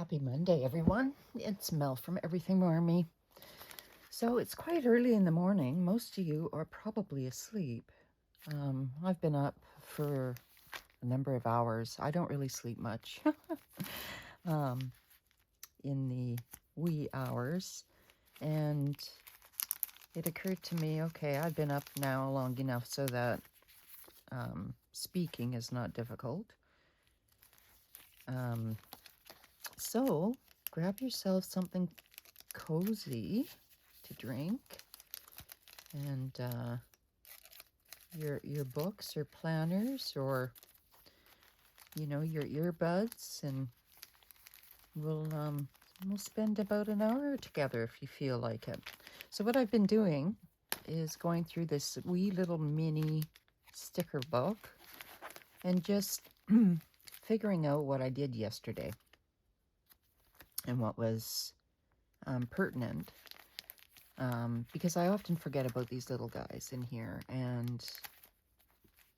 Happy Monday, everyone. It's Mel from Everything Marmy. So it's quite early in the morning. Most of you are probably asleep. I've been up for a number of hours. I don't really sleep much in the wee hours. And it occurred to me, okay, I've been up now long enough so that speaking is not difficult. So grab yourself something cozy to drink, and your books or planners, or your earbuds, and we'll spend about an hour together if you feel like it. So what I've been doing is going through this wee little mini sticker book and just figuring out what I did yesterday and what was pertinent. Because I often forget about these little guys in here, and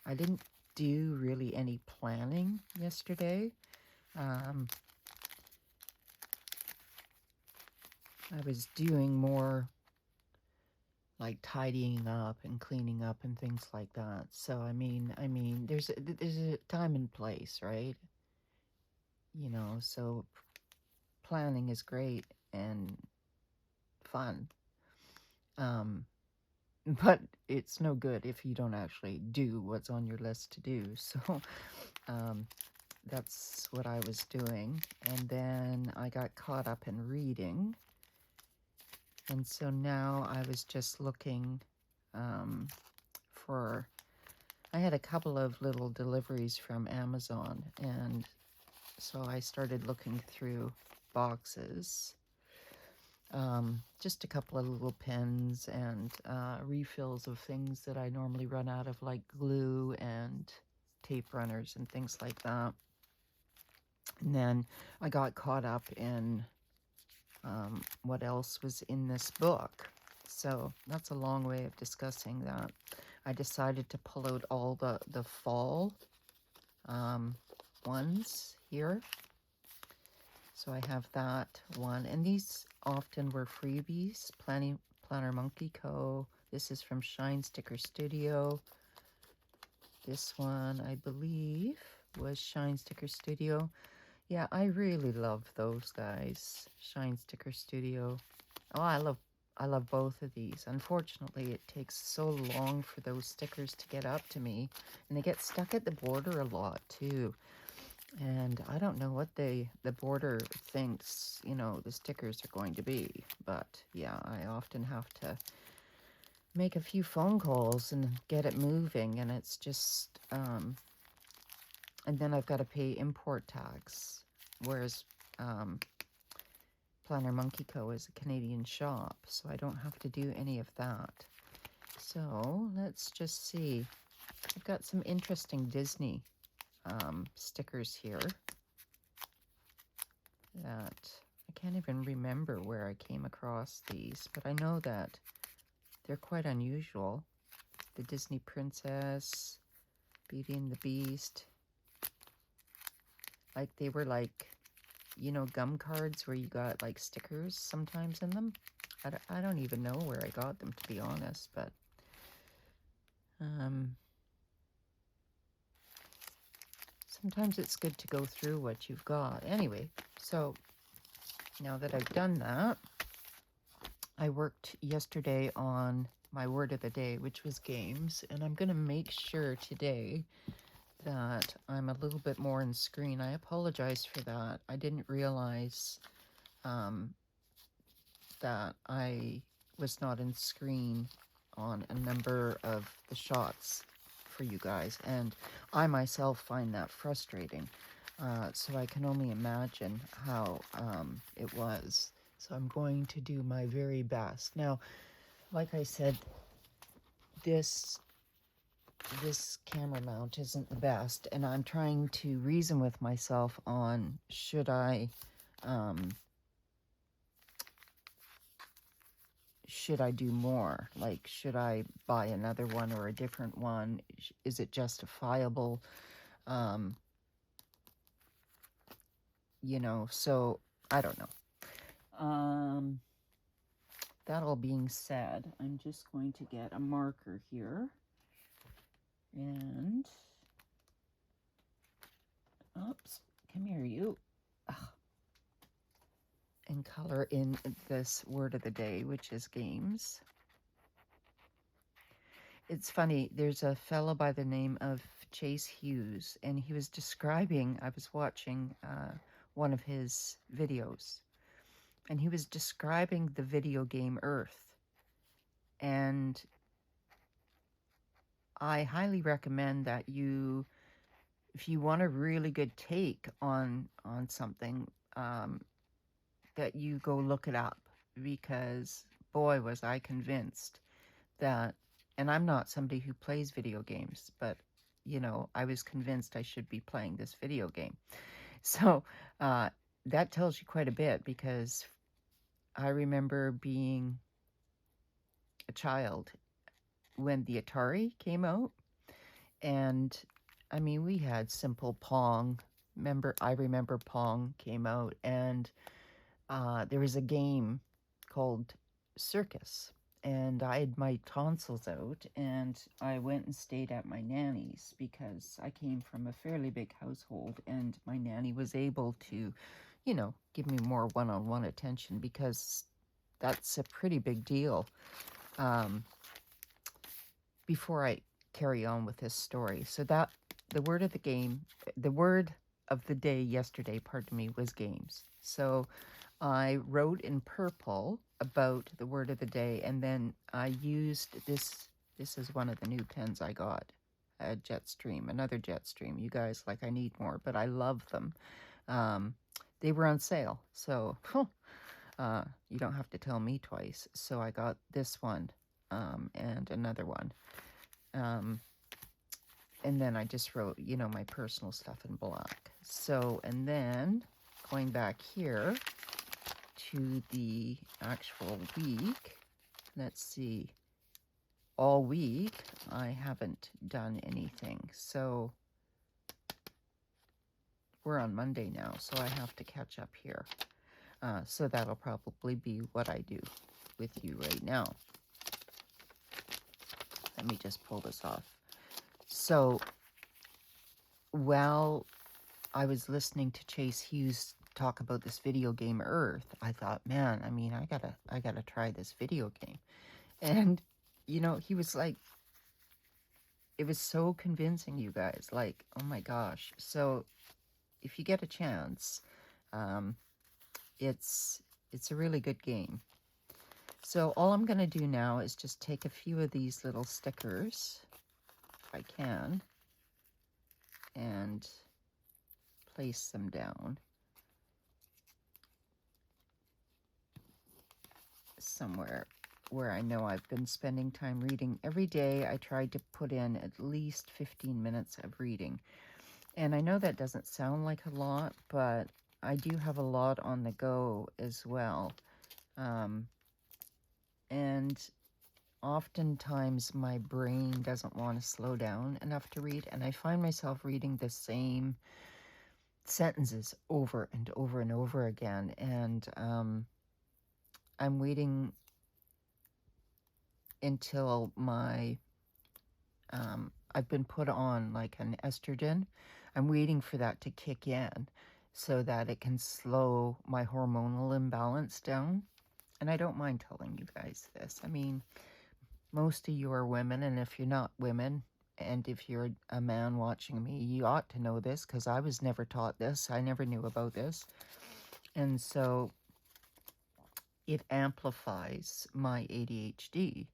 I didn't do really any planning yesterday. I was doing more like tidying up and cleaning up and things like that. So I mean, there's a time and place, right? So planning is great and fun. But it's no good if you don't actually do what's on your list to do. So that's what I was doing. And then I got caught up in reading. And so now I was just looking I had a couple of little deliveries from Amazon. And so I started looking through boxes. Just a couple of little pens and refills of things that I normally run out of, like glue and tape runners and things like that. And then I got caught up in what else was in this book. So that's a long way of discussing that. I decided to pull out all the fall ones here. So I have that one, and these often were freebies. Planner Monkey Co. This is from Shine Sticker Studio. This one, I believe, was Shine Sticker Studio. Yeah, I really love those guys. Shine Sticker Studio. Oh, I love both of these. Unfortunately, it takes so long for those stickers to get up to me, and they get stuck at the border a lot too. And I don't know what the border thinks, the stickers are going to be. But yeah, I often have to make a few phone calls and get it moving. And it's just, and then I've got to pay import tax. Whereas Planner Monkey Co. is a Canadian shop, so I don't have to do any of that. So let's just see. I've got some interesting Disney stickers here that I can't even remember where I came across these, but I know that they're quite unusual. The Disney Princess, Beauty and the Beast. Like they were like, gum cards where you got like stickers sometimes in them. I don't even know where I got them, to be honest, but sometimes it's good to go through what you've got. Anyway, so now that I've done that, I worked yesterday on my word of the day, which was games, and I'm going to make sure today that I'm a little bit more in screen. I apologize for that. I didn't realize that I was not in screen on a number of the shots for you guys, and I myself find that frustrating. So I can only imagine how it was. So I'm going to do my very best. Now, like I said, this camera mount isn't the best, and I'm trying to reason with myself on should I do more? Like, should I buy another one or a different one? Is it justifiable? So I don't know. That all being said, I'm just going to get a marker here and, oops, come here, you. Ugh. And color in this word of the day, which is games. It's funny, there's a fellow by the name of Chase Hughes, and he was describing, I was watching one of his videos, and he was describing the video game Earth. And I highly recommend that you, if you want a really good take on something, that you go look it up, because boy, was I convinced that, and I'm not somebody who plays video games, but you know, I was convinced I should be playing this video game. So that tells you quite a bit, because I remember being a child when the Atari came out, and I mean, we had simple Pong. I remember Pong came out, and there was a game called Circus, and I had my tonsils out, and I went and stayed at my nanny's because I came from a fairly big household, and my nanny was able to, you know, give me more one-on-one attention, because that's a pretty big deal. Before I carry on with this story, so that the word of the day yesterday, pardon me, was games. So I wrote in purple about the word of the day, and then I used this. This is one of the new pens I got, a Jetstream, another Jetstream. You guys, like, I need more, but I love them. They were on sale, so you don't have to tell me twice. So I got this one and another one. And then I just wrote, you know, my personal stuff in black. So, and then going back here to the actual week, let's see, all week I haven't done anything. So we're on Monday now, so I have to catch up here. So that'll probably be what I do with you right now. Let me just pull this off. So while I was listening to Chase Hughes talk about this video game Earth, I thought, man, I mean, I gotta try this video game. And you know, he was like, it was so convincing, you guys, like, oh my gosh. So if you get a chance, it's a really good game. So all I'm gonna do now is just take a few of these little stickers, if I can, and place them down somewhere where I know I've been spending time reading. Every day I tried to put in at least 15 minutes of reading. And I know that doesn't sound like a lot, but I do have a lot on the go as well. And oftentimes my brain doesn't want to slow down enough to read, and I find myself reading the same sentences over and over and over again. And I'm waiting until my I've been put on like an estrogen. I'm waiting for that to kick in so that it can slow my hormonal imbalance down. And I don't mind telling you guys this. I mean, most of you are women, and if you're not women, and if you're a man watching me, you ought to know this, because I was never taught this. I never knew about this. And so it amplifies my ADHD.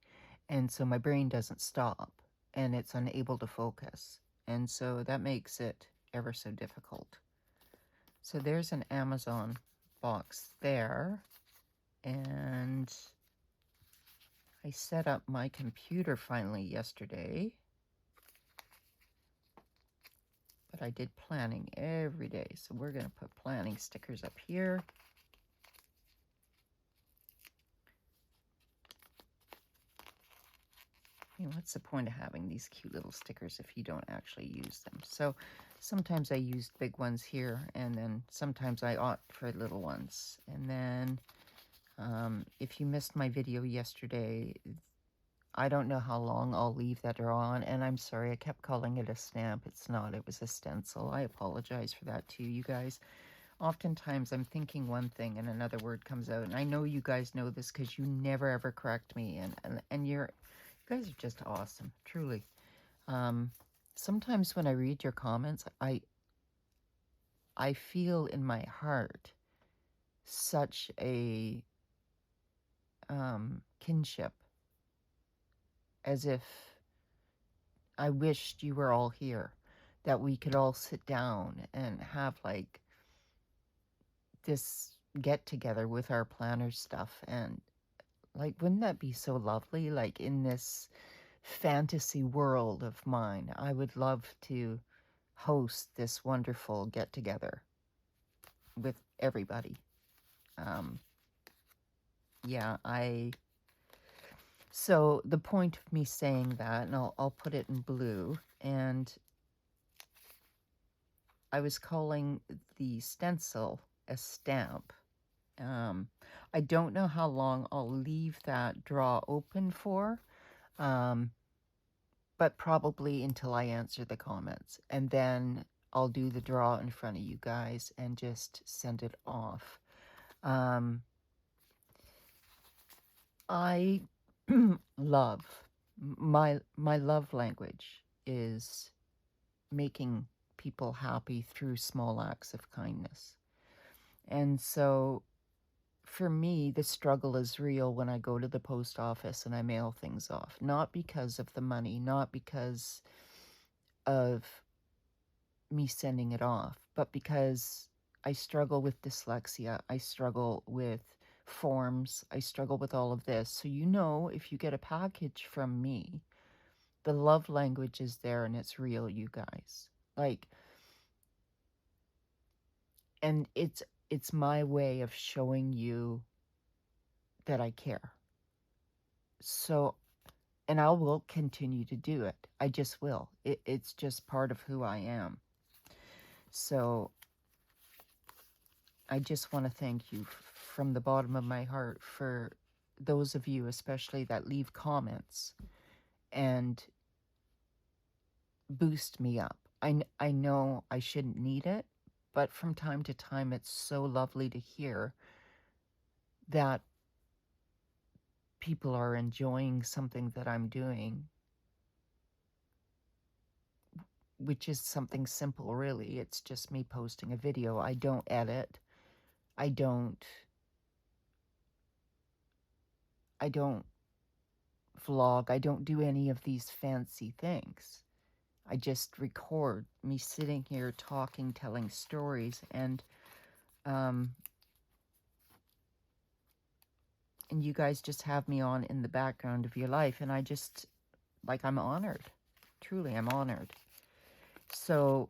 And so my brain doesn't stop, and it's unable to focus. And so that makes it ever so difficult. So there's an Amazon box there. And I set up my computer finally yesterday. But I did planning every day. So we're going to put planning stickers up here. I mean, what's the point of having these cute little stickers if you don't actually use them? So Sometimes I use big ones here, and then sometimes I opt for little ones. And then if you missed my video yesterday, I don't know how long I'll leave that on, and I'm sorry, I kept calling it a stamp. It's not, it was a stencil. I apologize for that too, you guys. Oftentimes I'm thinking one thing and another word comes out, and I know you guys know this because you never ever correct me, and you guys are just awesome, truly. Sometimes when I read your comments, I feel in my heart such a kinship, as if I wished you were all here, that we could all sit down and have like this get together with our planner stuff. And like, wouldn't that be so lovely? Like, in this fantasy world of mine, I would love to host this wonderful get together with everybody. Yeah, so the point of me saying that, and I'll put it in blue, and I was calling the stencil a stamp. I don't know how long I'll leave that draw open for, but probably until I answer the comments. And then I'll do the draw in front of you guys and just send it off. I love, my love language is making people happy through small acts of kindness. And so for me, the struggle is real when I go to the post office and I mail things off. Not because of the money, not because of me sending it off, but because I struggle with dyslexia. I struggle with forms. I struggle with all of this. So, you know, if you get a package from me, the love language is there and it's real, you guys. Like, and it's my way of showing you that I care. So, and I will continue to do it. I just will. It's just part of who I am. So I just want to thank you from the bottom of my heart for those of you especially that leave comments and boost me up. I know I shouldn't need it, but from time to time it's so lovely to hear that people are enjoying something that I'm doing, which is something simple, really. It's just me posting a video. I don't edit. I don't vlog. I don't do any of these fancy things. I just record me sitting here talking, telling stories, and you guys just have me on in the background of your life, and I just, like, I'm honored. Truly, I'm honored. So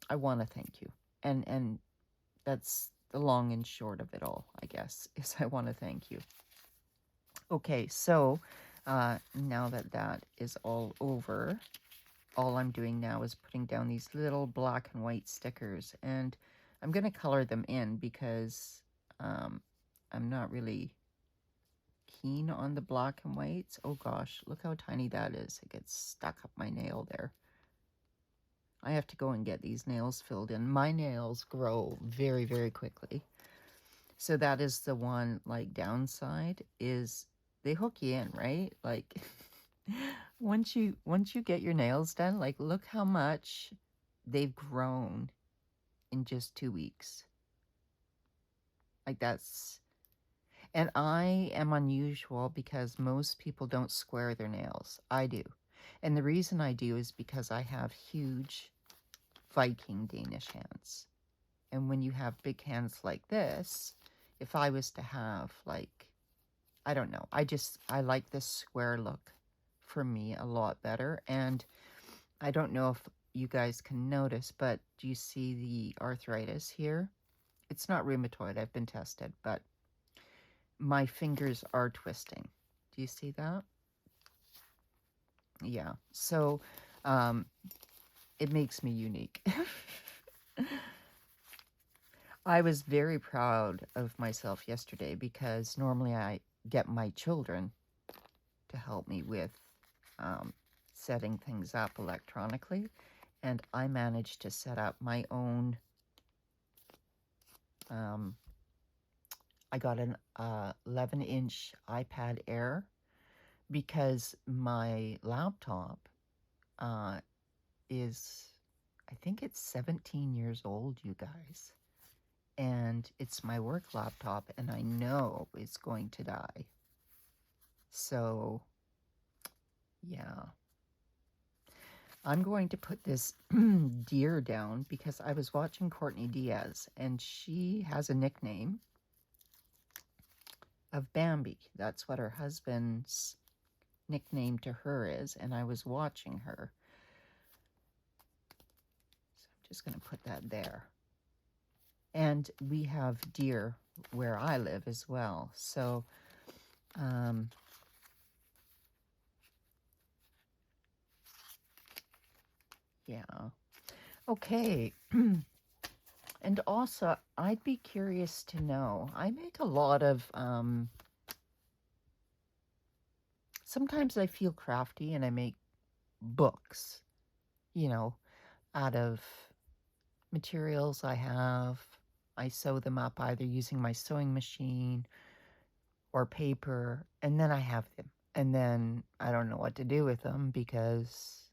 I want to thank you. And that's the long and short of it all, I guess, is I want to thank you. Okay, so now that that is all over, all I'm doing now is putting down these little black and white stickers, and I'm going to color them in because I'm not really keen on the black and whites. Oh gosh, look how tiny that is. It gets stuck up my nail there. I have to go and get these nails filled in. My nails grow very, very quickly. So that is the one, like, downside is they hook you in, right? Like, once you get your nails done, like, look how much they've grown in just 2 weeks. Like, that's, and I am unusual because most people don't square their nails. I do. And the reason I do is because I have huge Viking Danish hands. And when you have big hands like this, if I was to have, like, I don't know, I like this square look for me a lot better. And I don't know if you guys can notice, but do you see the arthritis here? It's not rheumatoid, I've been tested, but my fingers are twisting. Do you see that? Yeah. So it makes me unique. I was very proud of myself yesterday because normally I get my children to help me with setting things up electronically, and I managed to set up my own. I got an 11-inch iPad Air because my laptop is, I think it's 17 years old, you guys. And it's my work laptop, and I know it's going to die. So, yeah. I'm going to put this deer down because I was watching Courtney Diaz, and she has a nickname of Bambi. That's what her husband's nickname to her is, and I was watching her. So I'm just going to put that there. And we have deer where I live as well. So, yeah. Okay. And also, I'd be curious to know, I make a lot of, sometimes I feel crafty and I make books, you know, out of materials I have. I sew them up either using my sewing machine or paper, and then I have them. And then I don't know what to do with them because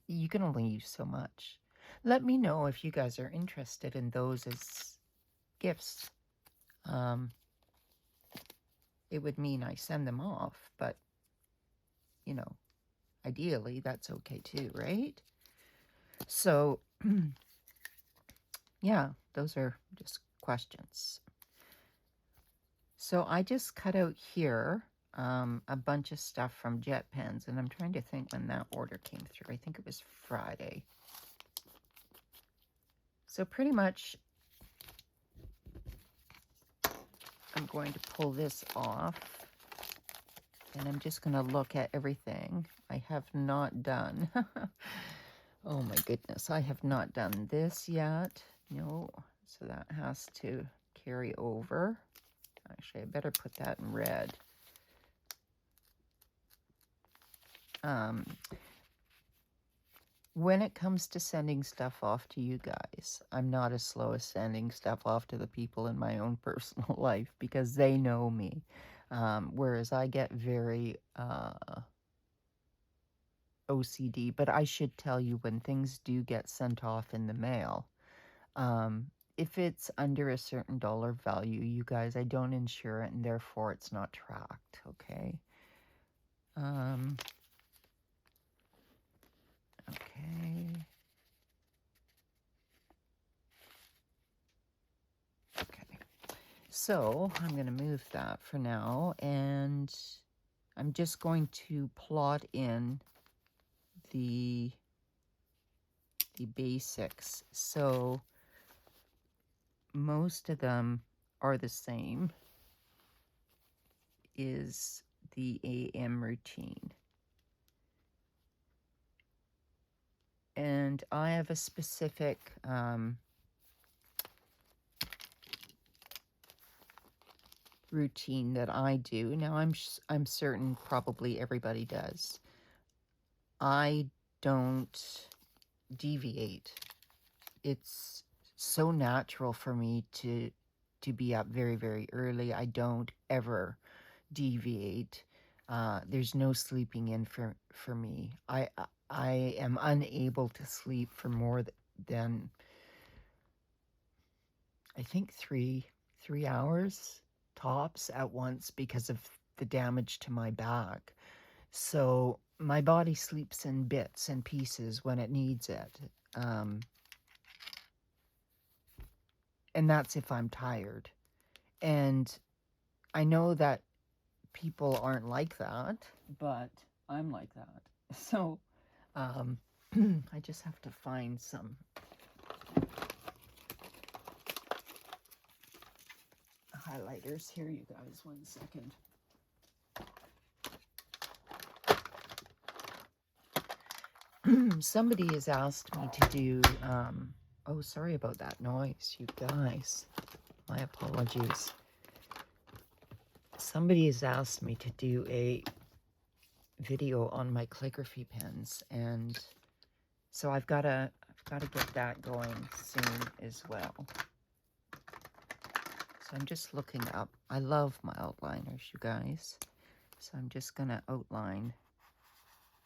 you can only use so much. Let me know if you guys are interested in those as gifts. It would mean I send them off, but, you know, ideally that's okay too, right? So, yeah, those are just questions. So I just cut out here a bunch of stuff from JetPens, and I'm trying to think when that order came through. I think it was Friday. So pretty much I'm going to pull this off, and I'm just going to look at everything I have not done. Oh my goodness, I have not done this yet. No, so that has to carry over. Actually, I better put that in red. When it comes to sending stuff off to you guys, I'm not as slow as sending stuff off to the people in my own personal life because they know me. Whereas I get very OCD, but I should tell you when things do get sent off in the mail, if it's under a certain dollar value, you guys, I don't insure it, and therefore it's not tracked, okay? Okay. Okay. So I'm going to move that for now, and I'm just going to plot in the basics. So most of them are the same, is the AM routine. And I have a specific routine that I do. Now I'm certain probably everybody does. I don't deviate. It's so natural for me to be up very, very early. I don't ever deviate. There's no sleeping in for me. I am unable to sleep for more than I think three hours tops at once because of the damage to my back. So my body sleeps in bits and pieces when it needs it. And that's if I'm tired. And I know that people aren't like that, but I'm like that. So I just have to find some highlighters here, you guys. 1 second. somebody has asked me to do, oh, sorry about that noise, you guys. My apologies. Somebody has asked me to do a video on my calligraphy pens, and so I've got to get that going soon as well. So I'm just looking up. I love my outliners, you guys. So I'm just going to outline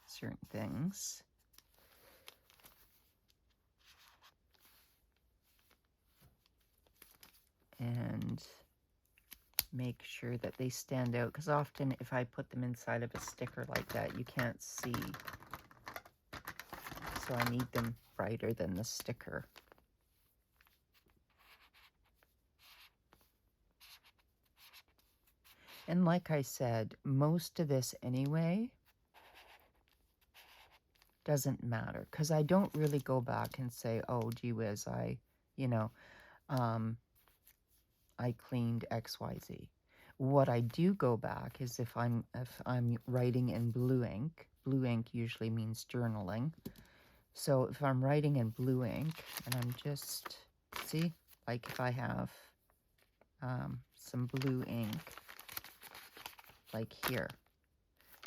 certain things. And make sure that they stand out, because often if I put them inside of a sticker like that, you can't see. So I need them brighter than the sticker. And like I said, most of this anyway doesn't matter, because I don't really go back and say, oh, gee whiz, I cleaned XYZ. What I do go back is if I'm writing in blue ink usually means journaling. So if I'm writing in blue ink and I'm just, see, like if I have some blue ink, like here,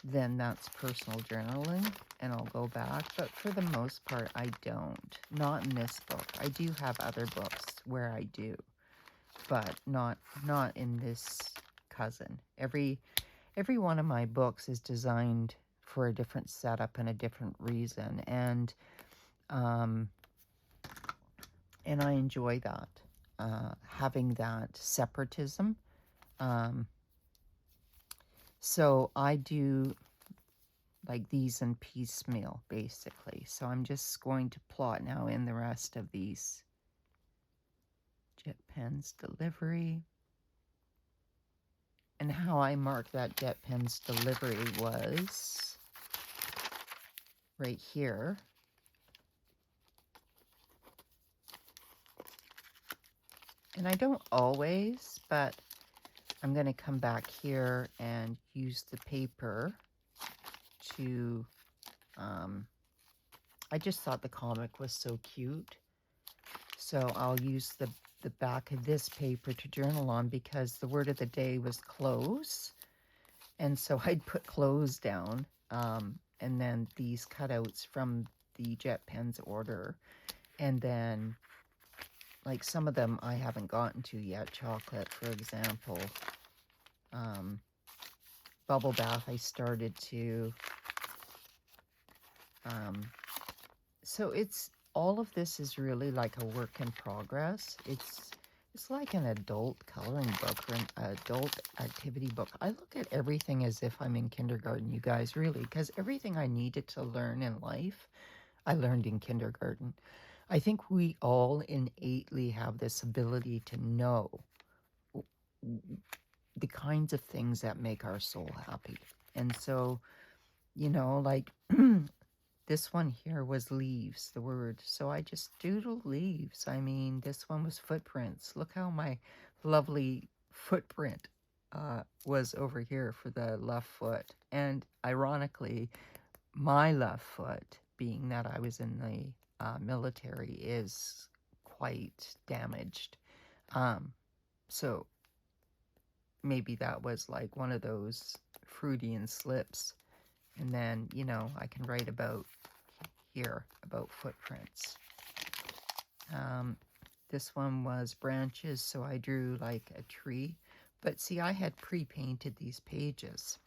then that's personal journaling, and I'll go back. But for the most part, I don't. Not in this book. I do have other books where I do, but not in this cousin. Every one of my books is designed for a different setup and a different reason, and I enjoy that, having that separatism. So I do like these in piecemeal, basically. So I'm just going to plot now in the rest of these. JetPens delivery. And how I marked that JetPens delivery was right here. And I don't always, but I'm going to come back here and use the paper to, I just thought the comic was so cute. So I'll use the back of this paper to journal on, because the word of the day was close. And so I'd put close down, and then these cutouts from the JetPens order. And then, like, some of them I haven't gotten to yet. Chocolate, for example. Bubble bath, I started to. So it's, all of this is really like a work in progress. It's like an adult coloring book or an adult activity book. I look at everything as if I'm in kindergarten, you guys, really, because everything I needed to learn in life, I learned in kindergarten. I think we all innately have this ability to know the kinds of things that make our soul happy. And so, like this one here was leaves, the word. So I just doodled leaves. I mean, this one was footprints. Look how my lovely footprint was over here for the left foot. And ironically, my left foot, being that I was in the military, is quite damaged. So maybe that was like one of those Freudian slips. And then, I can write about here, about footprints. This one was branches, so I drew like a tree. But see, I had pre-painted these pages.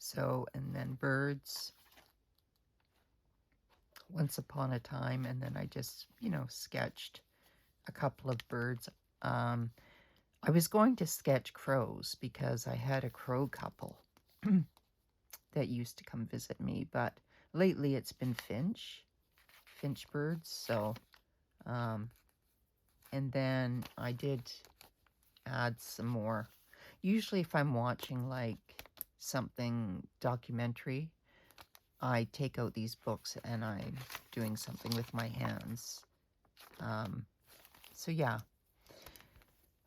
So, and then birds. Once upon a time, and then I just, sketched a couple of birds. I was going to sketch crows because I had a crow couple that used to come visit me, but lately it's been finch birds. So, and then I did add some more. Usually if I'm watching like something documentary, I take out these books and I'm doing something with my hands. So yeah.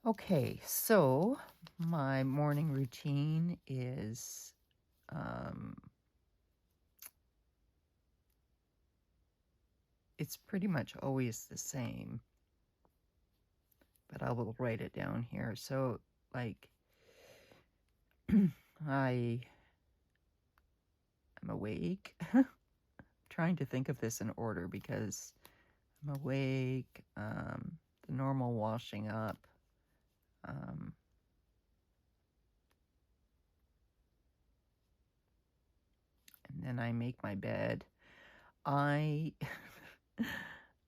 Okay, so my morning routine is it's pretty much always the same, but I will write it down here. So, like, I am awake. Trying to think of this in order because I'm awake, the normal washing up, and then I make my bed. I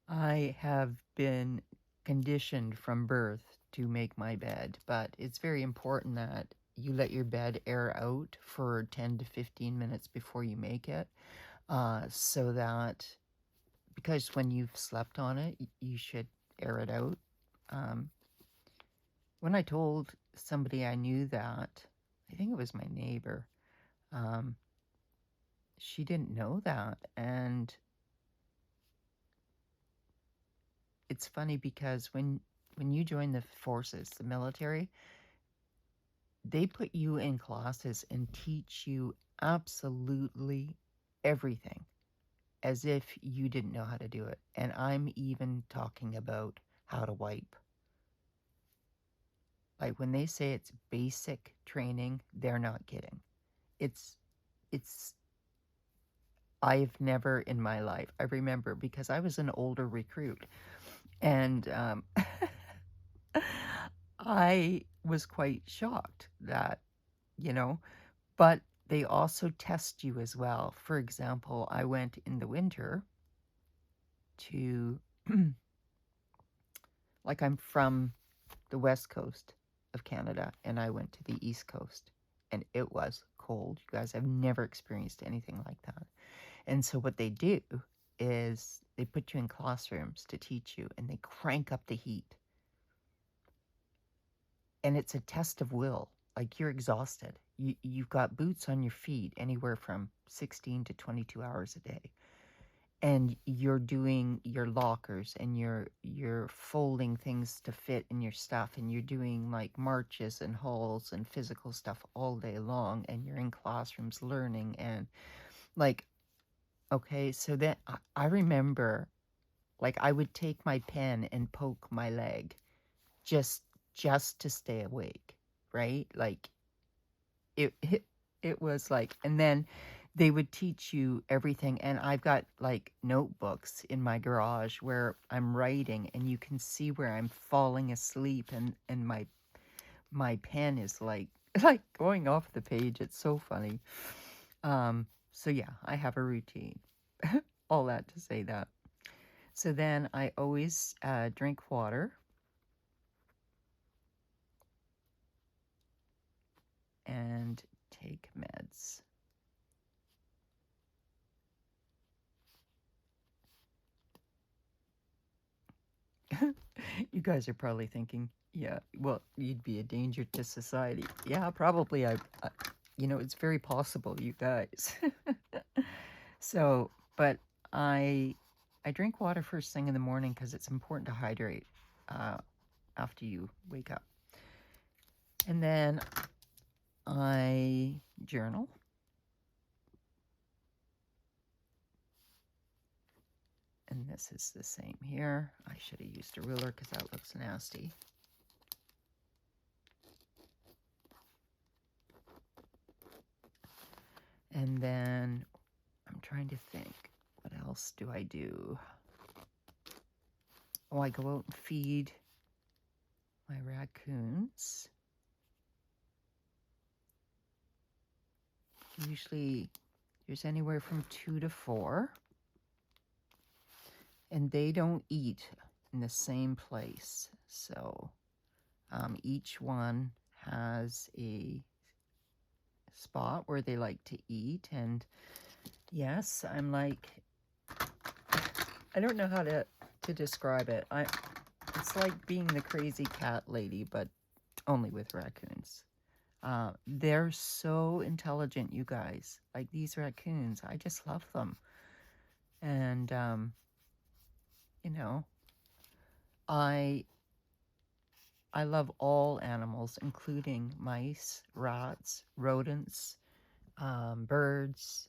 I have been conditioned from birth to make my bed, but it's very important that you let your bed air out for 10 to 15 minutes before you make it, so that, because when you've slept on it, you should air it out. When I told somebody I knew that, I think it was my neighbor, she didn't know that, and it's funny because when you join the forces, the military, they put you in classes and teach you absolutely everything as if you didn't know how to do it. And I'm even talking about how to wipe. Like when they say it's basic training, they're not kidding. It's I've never in my life, I remember because I was an older recruit, and I was quite shocked that, you know, but they also test you as well. For example, I went in the winter to, like, I'm from the west coast of Canada, and I went to the east coast, and it was cold. You guys, I've never experienced anything like that. And so what they do is they put you in classrooms to teach you, and they crank up the heat. And it's a test of will. Like, you're exhausted. You've got boots on your feet anywhere from 16 to 22 hours a day. And you're doing your lockers, and you're folding things to fit in your stuff, and you're doing like marches and halls and physical stuff all day long, and you're in classrooms learning. And like, okay, so then I remember, like, I would take my pen and poke my leg just to stay awake, right? Like, it was like, and then they would teach you everything, and I've got like notebooks in my garage where I'm writing, and you can see where I'm falling asleep, and my pen is like like going off the page. It's so funny. So yeah, I have a routine. All that to say that. So then I always drink water, and take meds. You guys are probably thinking, yeah, well, you'd be a danger to society. Yeah, probably. It's very possible, you guys. So, but I drink water first thing in the morning because it's important to hydrate after you wake up. And then I journal. And this is the same here. I should have used a ruler because that looks nasty. And then I'm trying to think, what else do I do? Oh, I go out and feed my raccoons. Usually there's anywhere from 2 to 4. And they don't eat in the same place. So each one has a spot where they like to eat. And yes, I'm like, I don't know how to describe it. It's like being the crazy cat lady, but only with raccoons. They're so intelligent, you guys. Like these raccoons, I just love them. And I love all animals, including mice, rats, rodents, birds,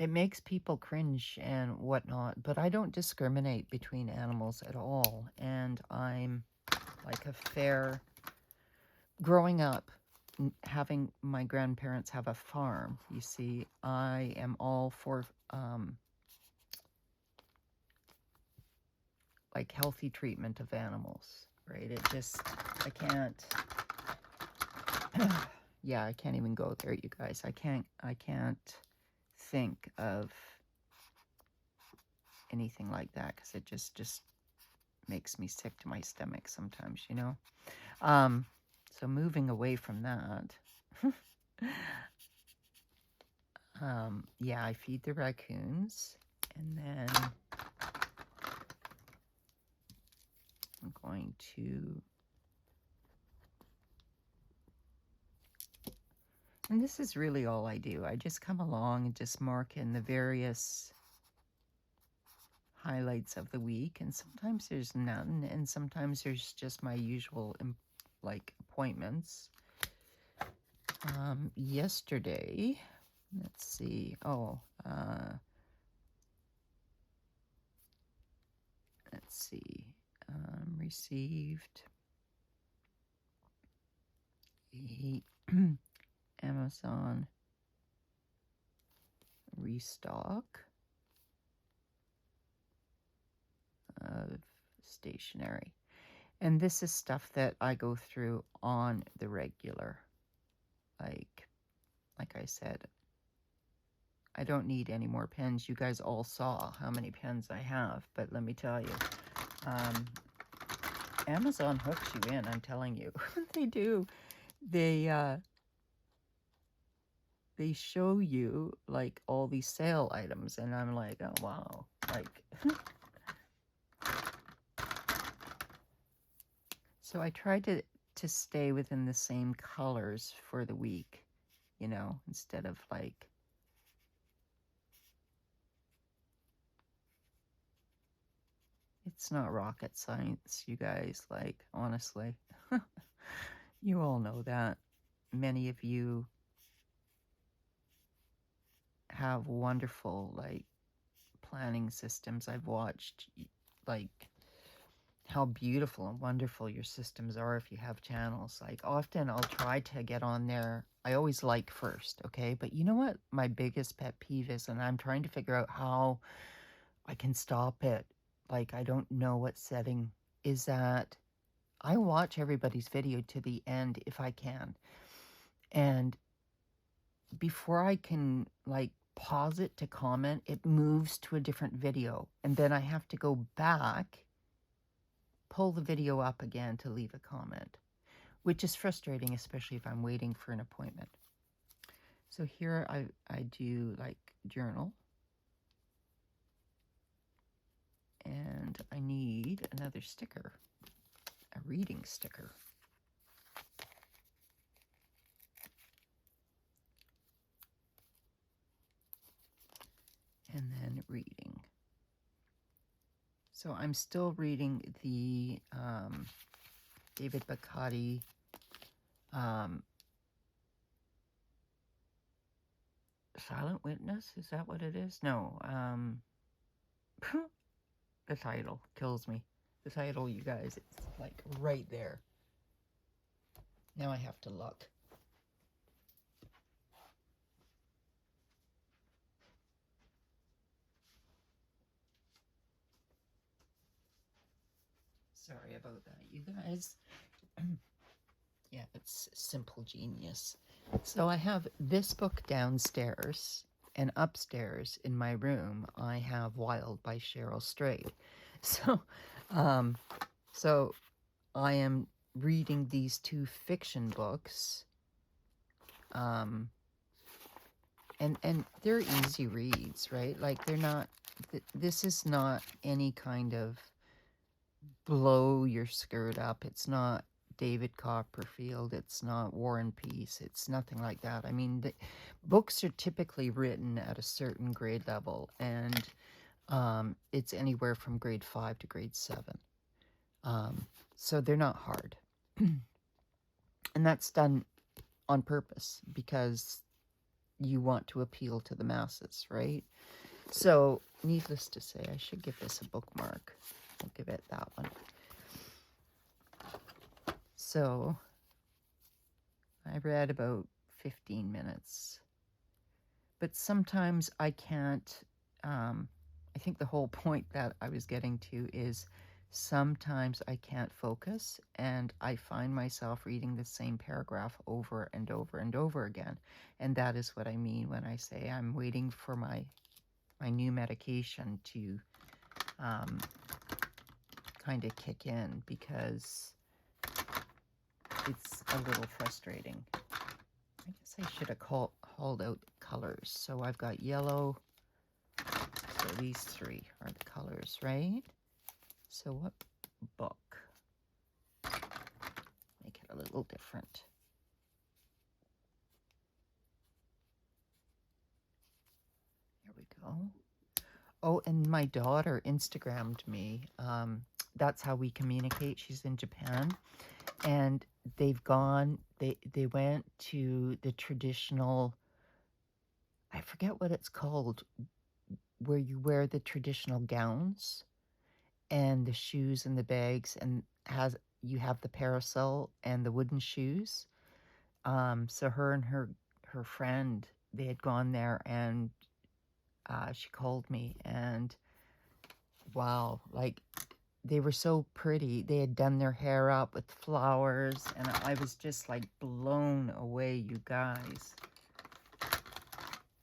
it makes people cringe and whatnot, but I don't discriminate between animals at all. And I'm like a fair, growing up, having my grandparents have a farm, you see, I am all for like healthy treatment of animals, right? It just, I can't, yeah, I can't even go there, you guys. I can't think of anything like that, because it just makes me sick to my stomach sometimes, you know. So moving away from that, yeah, I feed the raccoons, and then I'm going to, and this is really all I do. I just come along and just mark in the various highlights of the week, and sometimes there's none, and sometimes there's just my usual like appointments. Yesterday, let's see, let's see, received a Amazon restock of stationery. And this is stuff that I go through on the regular. Like I said, I don't need any more pens. You guys all saw how many pens I have, but let me tell you, Amazon hooks you in, I'm telling you. They do. They show you like all these sale items, and I'm like, oh wow, like so I tried to stay within the same colors for the week, you know, instead of like, it's not rocket science, you guys, like, honestly. You all know that. Many of you have wonderful, like, planning systems. I've watched, like, how beautiful and wonderful your systems are if you have channels. Like, often I'll try to get on there. I always like first, okay? But you know what my biggest pet peeve is, and I'm trying to figure out how I can stop it. Like, I don't know what setting is that. I watch everybody's video to the end if I can. And before I can, like, pause it to comment, it moves to a different video. And then I have to go back, pull the video up again to leave a comment, which is frustrating, especially if I'm waiting for an appointment. So here I do, like, journal. And I need another sticker, a reading sticker. And then reading. So I'm still reading the David Bacatti Silent Witness. Is that what it is? No. The title kills me. The title, you guys, it's like right there. Now I have to look. Sorry about that, you guys. Yeah, it's Simple Genius. So I have this book downstairs, and upstairs in my room, I have Wild by Cheryl Strayed. So, so I am reading these two fiction books, and they're easy reads, right? Like, they're not. This is not any kind of blow your skirt up. It's not David Copperfield. It's not War and Peace. It's nothing like that. I mean, the books are typically written at a certain grade level, and it's anywhere from grade 5 to grade 7. So they're not hard. And that's done on purpose, because you want to appeal to the masses, right? So, needless to say, I should give this a bookmark. I'll give it that one. So, I read about 15 minutes. But sometimes I can't, I think the whole point that I was getting to is sometimes I can't focus and I find myself reading the same paragraph over and over and over again. And that is what I mean when I say I'm waiting for my new medication to kind of kick in, because it's a little frustrating. I guess I should have hauled out colors. So I've got yellow. So these three are the colors, right? So what book? Make it a little different. Here we go. Oh, and my daughter Instagrammed me. That's how we communicate. She's in Japan. And they went to the traditional, I forget what it's called, where you wear the traditional gowns and the shoes and the bags, and you have the parasol and the wooden shoes. So her and her friend, they had gone there, and she called me, and wow, like, they were so pretty. They had done their hair up with flowers, and I was just like blown away, you guys.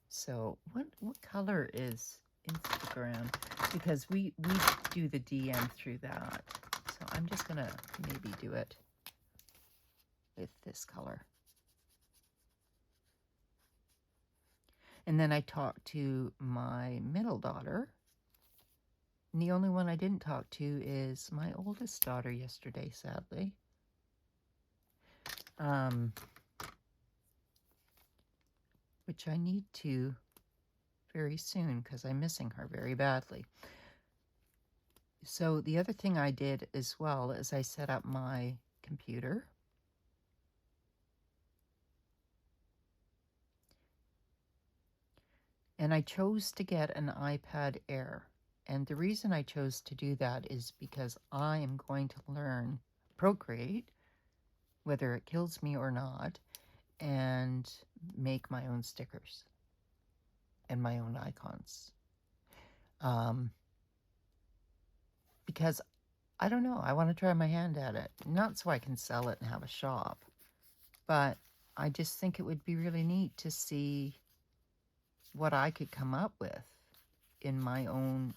So what color is Instagram? Because we do the DM through that. So I'm just gonna maybe do it with this color. And then I talked to my middle daughter. And the only one I didn't talk to is my oldest daughter yesterday, sadly. Which I need to very soon, because I'm missing her very badly. So the other thing I did as well is I set up my computer. And I chose to get an iPad Air. And the reason I chose to do that is because I am going to learn Procreate, whether it kills me or not, and make my own stickers and my own icons. Because, I don't know, I want to try my hand at it. Not so I can sell it and have a shop, but I just think it would be really neat to see what I could come up with in my own,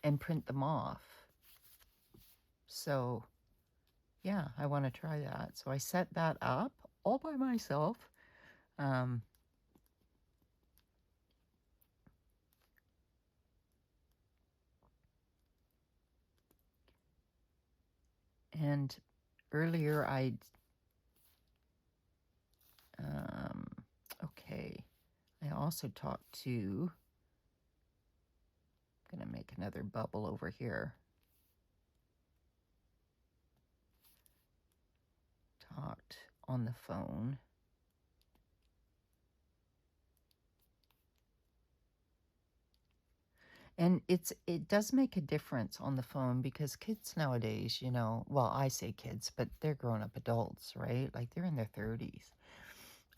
and print them off. So, yeah, I want to try that. So I set that up all by myself. And earlier okay, I also talked to, I'm going to make another bubble over here. Talked on the phone. And it does make a difference on the phone, because kids nowadays, well, I say kids, but they're grown-up adults, right? Like, they're in their 30s.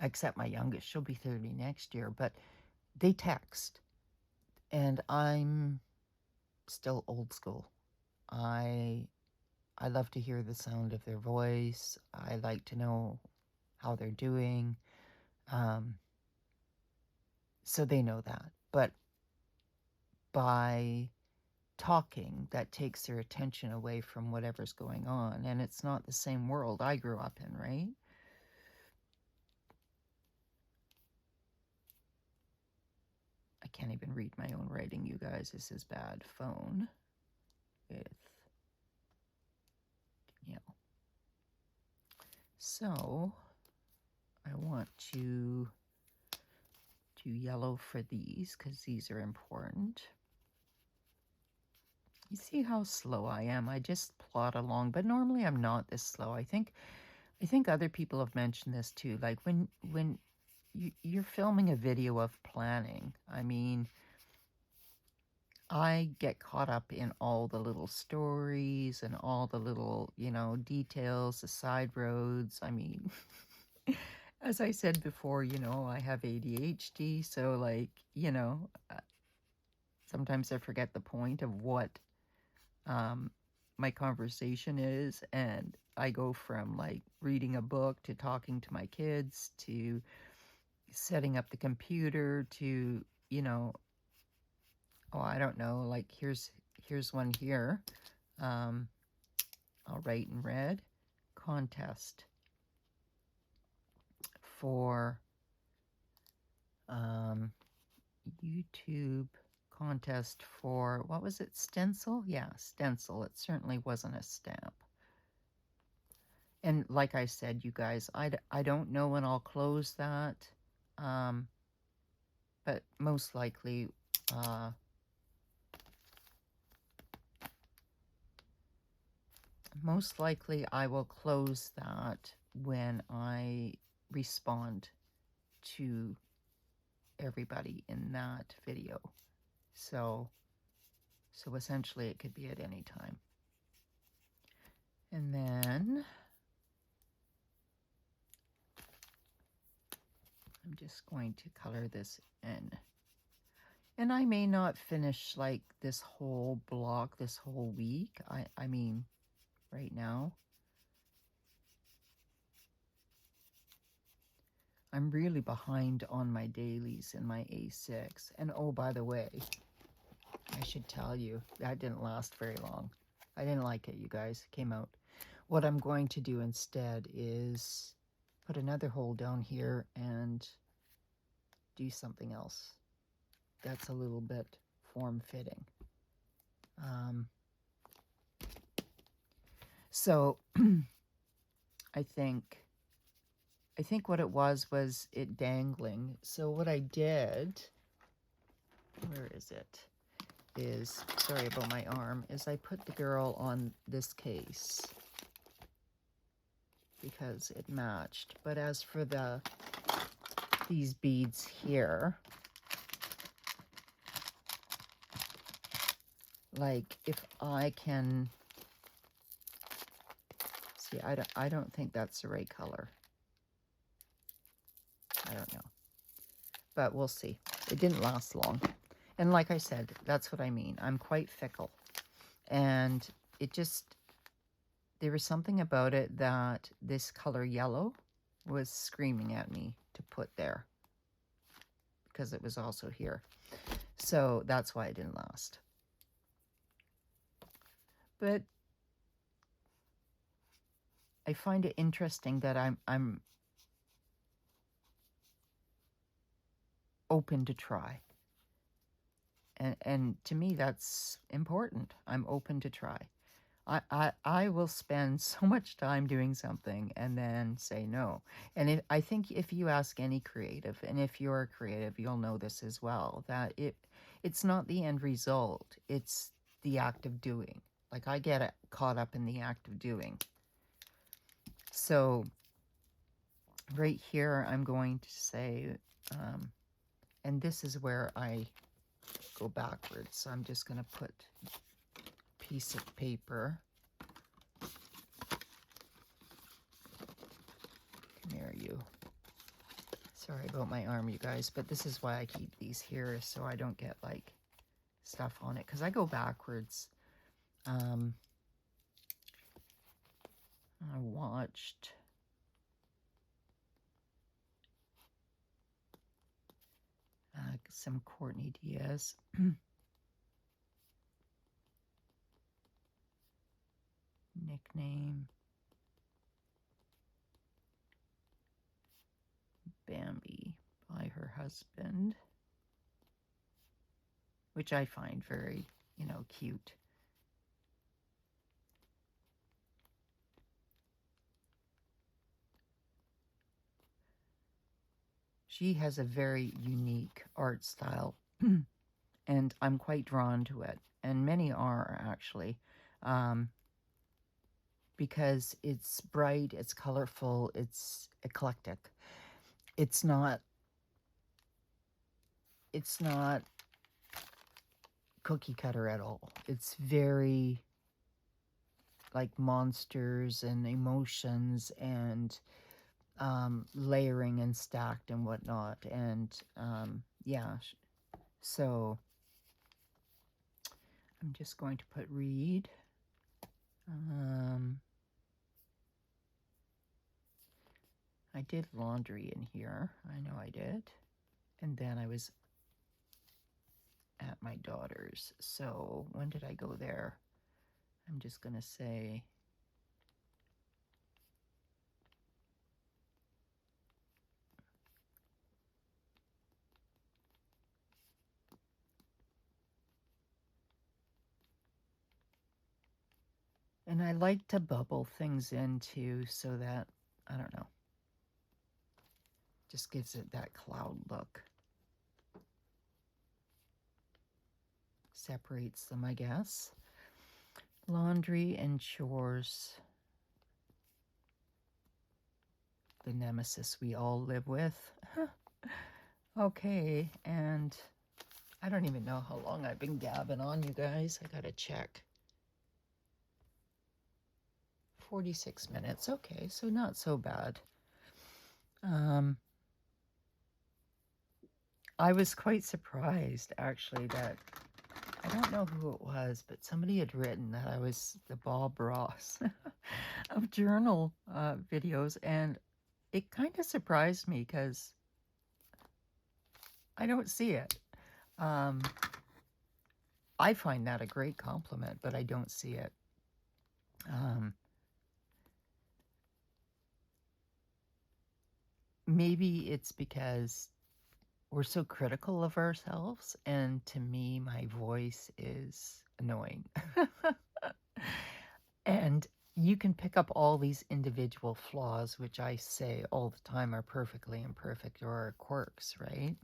Except my youngest, she'll be 30 next year, but they text. And I'm still old school. I love to hear the sound of their voice. I like to know how they're doing. So they know that. But by talking, that takes their attention away from whatever's going on. And it's not the same world I grew up in, right? I can't even read my own writing, you guys. This is bad. Phone with Danielle. So I want to do yellow for these, because these are important. You see how slow I am? I just plod along, but normally I'm not this slow. I think other people have mentioned this too. Like when you're filming a video of planning. I mean, I get caught up in all the little stories and all the little, details, the side roads. I mean, as I said before, I have ADHD, so sometimes I forget the point of what my conversation is, and I go from like reading a book to talking to my kids to setting up the computer to, oh, I don't know, like here's one here. I'll write in red. Contest for YouTube contest for, what was it, stencil? Yeah, stencil. It certainly wasn't a stamp. And like I said, you guys, I don't know when I'll close that, but most likely, I will close that when I respond to everybody in that video. So essentially it could be at any time. And then I'm just going to color this in. And I may not finish like this whole block this whole week. I mean, right now, I'm really behind on my dailies in my A6. And oh, by the way, I should tell you, that didn't last very long. I didn't like it, you guys. It came out. What I'm going to do instead is put another hole down here and do something else that's a little bit form-fitting. So I think what it was it dangling. So what I did, where is it? Is, sorry about my arm, is I put the girl on this case because it matched. But as for these beads here, like if I can see, I don't think that's the right color. I don't know, but we'll see. It didn't last long. And like I said, that's what I mean. I'm quite fickle. And it just, there was something about it that this color yellow was screaming at me to put there because it was also here. So that's why it didn't last. But I find it interesting that I'm open to try. And to me, that's important. I'm open to try. I will spend so much time doing something and then say no. And I think if you ask any creative, and if you're a creative, you'll know this as well, that it's not the end result. It's the act of doing. Like I get caught up in the act of doing. So right here, I'm going to say, and this is where I go backwards. So I'm just going to put a piece of paper. Come here, you. Sorry about my arm, you guys, but this is why I keep these here, so I don't get like stuff on it, because I go backwards. I watched some Courtney Diaz. Nickname Bambi by her husband, which I find very, cute. She has a very unique art style, and I'm quite drawn to it, and many are actually, because it's bright, it's colorful, it's eclectic. It's not it's not cookie cutter at all. It's very like monsters and emotions and layering and stacked and whatnot. And yeah, so I'm just going to put read. I did laundry in here. I know I did. And then I was at my daughter's. So when did I go there? I'm just going to say and I like to bubble things in too so that, I don't know, just gives it that cloud look. Separates them, I guess. Laundry and chores. The nemesis we all live with. Okay, and I don't even know how long I've been gabbing on, you guys. I gotta check. 46 minutes. Okay, so not so bad. I was quite surprised, actually, that I don't know who it was, but somebody had written that I was the Bob Ross of journal videos, and it kind of surprised me because I don't see it. I find that a great compliment, but I don't see it. Maybe it's because we're so critical of ourselves, and to me, my voice is annoying. And you can pick up all these individual flaws, which I say all the time are perfectly imperfect or are quirks, right?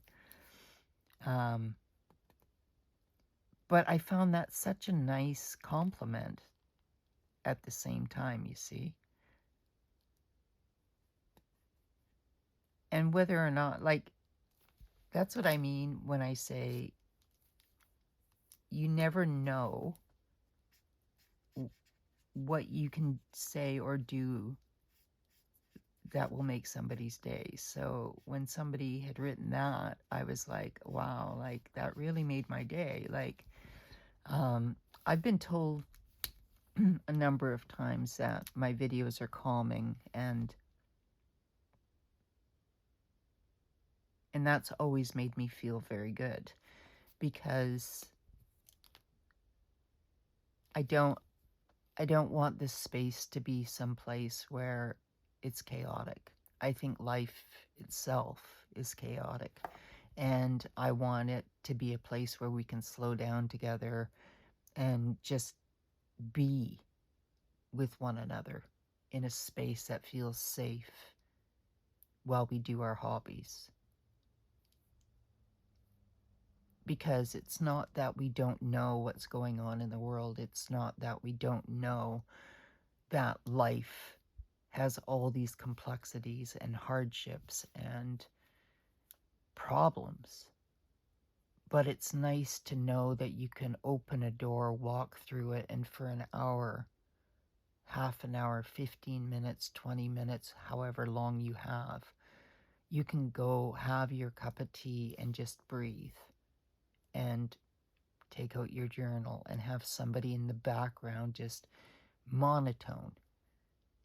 But I found that such a nice compliment at the same time, you see. And whether or not, like, that's what I mean when I say you never know what you can say or do that will make somebody's day. So when somebody had written that, I was like, wow, like that really made my day. Like, I've been told a number of times that my videos are calming, and that's always made me feel very good, because I don't want this space to be someplace where it's chaotic. I think life itself is chaotic, and I want it to be a place where we can slow down together and just be with one another in a space that feels safe while we do our hobbies. Because it's not that we don't know what's going on in the world. It's not that we don't know that life has all these complexities and hardships and problems. But it's nice to know that you can open a door, walk through it, and for an hour, half an hour, 15 minutes, 20 minutes, however long you have, you can go have your cup of tea and just breathe and take out your journal and have somebody in the background just monotone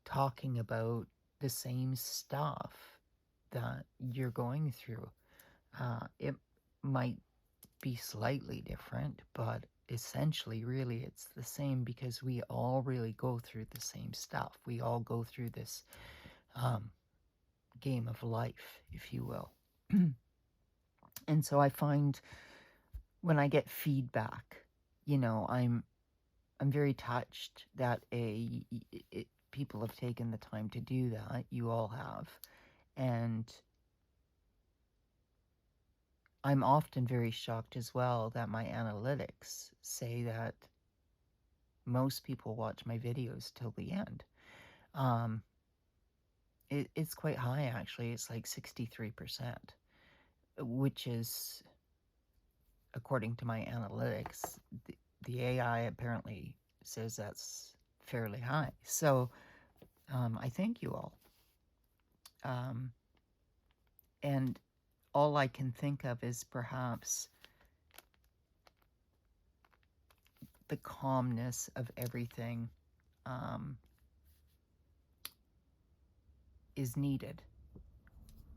talking about the same stuff that you're going through. It might be slightly different, but essentially, really, it's the same, because we all really go through the same stuff. We all go through this game of life, if you will. And so I find when I get feedback, I'm very touched that people have taken the time to do that. You all have. And I'm often very shocked as well that my analytics say that most people watch my videos till the end. It's quite high, actually. It's like 63%, which is according to my analytics, the AI apparently says that's fairly high. So I thank you all. And all I can think of is perhaps the calmness of everything is needed.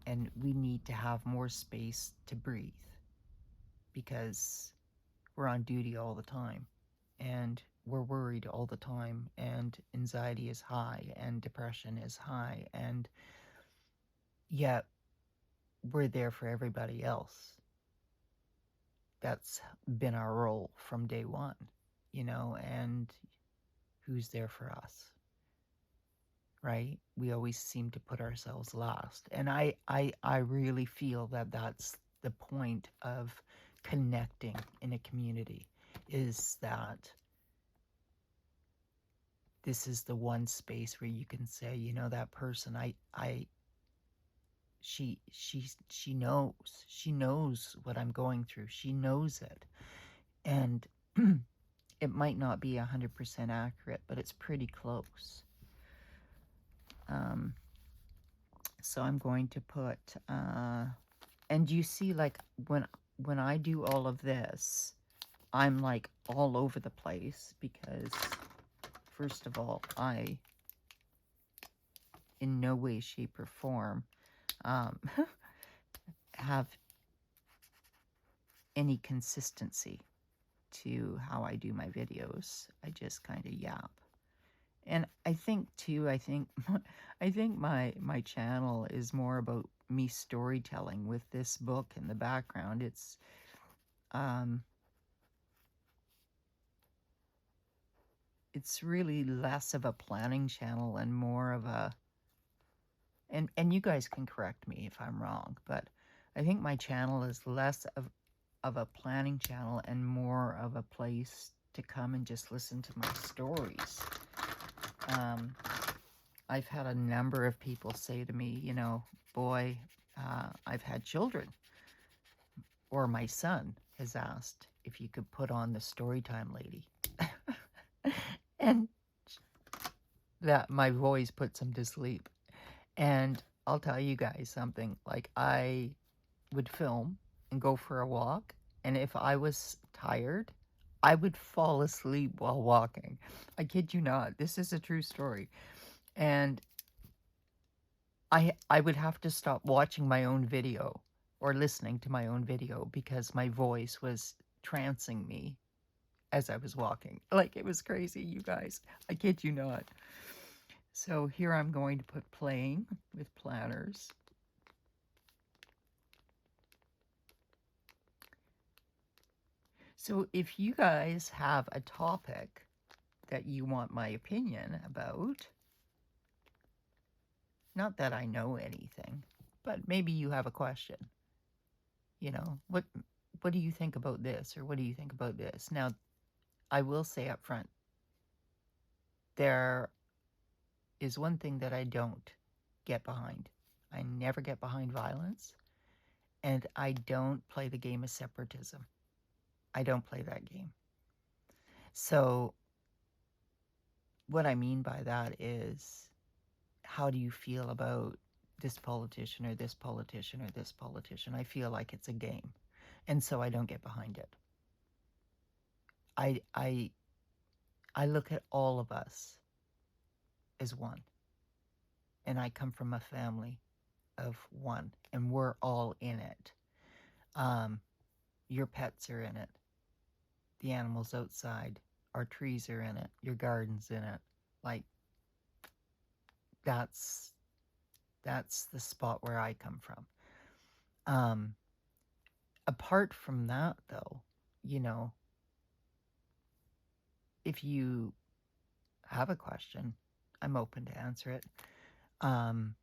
And we need to have more space to breathe because we're on duty all the time and we're worried all the time, and anxiety is high and depression is high, and yet we're there for everybody else. That's been our role from day one, and who's there for us, right? We always seem to put ourselves last. And I really feel that that's the point of connecting in a community, is that this is the one space where you can say, that person, she knows what I'm going through. She knows it. And it might not be 100% accurate, but it's pretty close. So I'm going to put, and you see, like, when I do all of this, I'm like all over the place because, first of all, I, in no way, shape, or form, have any consistency to how I do my videos. I just kind of yap. And I think too, I think my channel is more about me storytelling with this book in the background. It's really less of a planning channel and more of a, and you guys can correct me if I'm wrong, but I think my channel is less of a planning channel and more of a place to come and just listen to my stories. I've had a number of people say to me, boy, I've had children, or my son has asked if you could put on the Storytime Lady. And that my voice puts him to sleep. And I'll tell you guys something, like, I would film and go for a walk, and if I was tired, I would fall asleep while walking. I kid you not. This is a true story. And I would have to stop watching my own video or listening to my own video because my voice was trancing me as I was walking. Like, it was crazy, you guys. I kid you not. So here I'm going to put playing with planners. So if you guys have a topic that you want my opinion about, not that I know anything, but maybe you have a question. What do you think about this, or what do you think about this? Now, I will say up front, there is one thing that I don't get behind. I never get behind violence, and I don't play the game of separatism. I don't play that game. So what I mean by that is, how do you feel about this politician or this politician or this politician? I feel like it's a game, and so I don't get behind it. I look at all of us as one, and I come from a family of one, and we're all in it. Your pets are in it. The animals outside, our trees are in it. Your garden's in it. Like, that's the spot where I come from. Apart from that, though, if you have a question, I'm open to answer it. And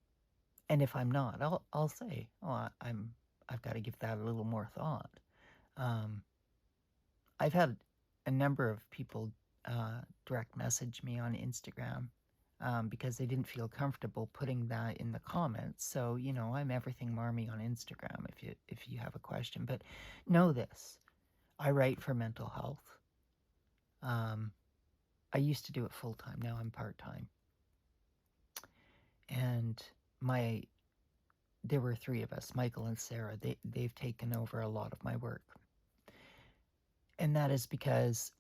if I'm not, I'll say, oh, I've got to give that a little more thought. I've had a number of people direct message me on Instagram because they didn't feel comfortable putting that in the comments. So, I'm Everything Marmy on Instagram if you have a question. But know this, I write for mental health. I used to do it full-time. Now I'm part-time. And there were 3 of us, Michael and Sarah. They've taken over a lot of my work. And that is because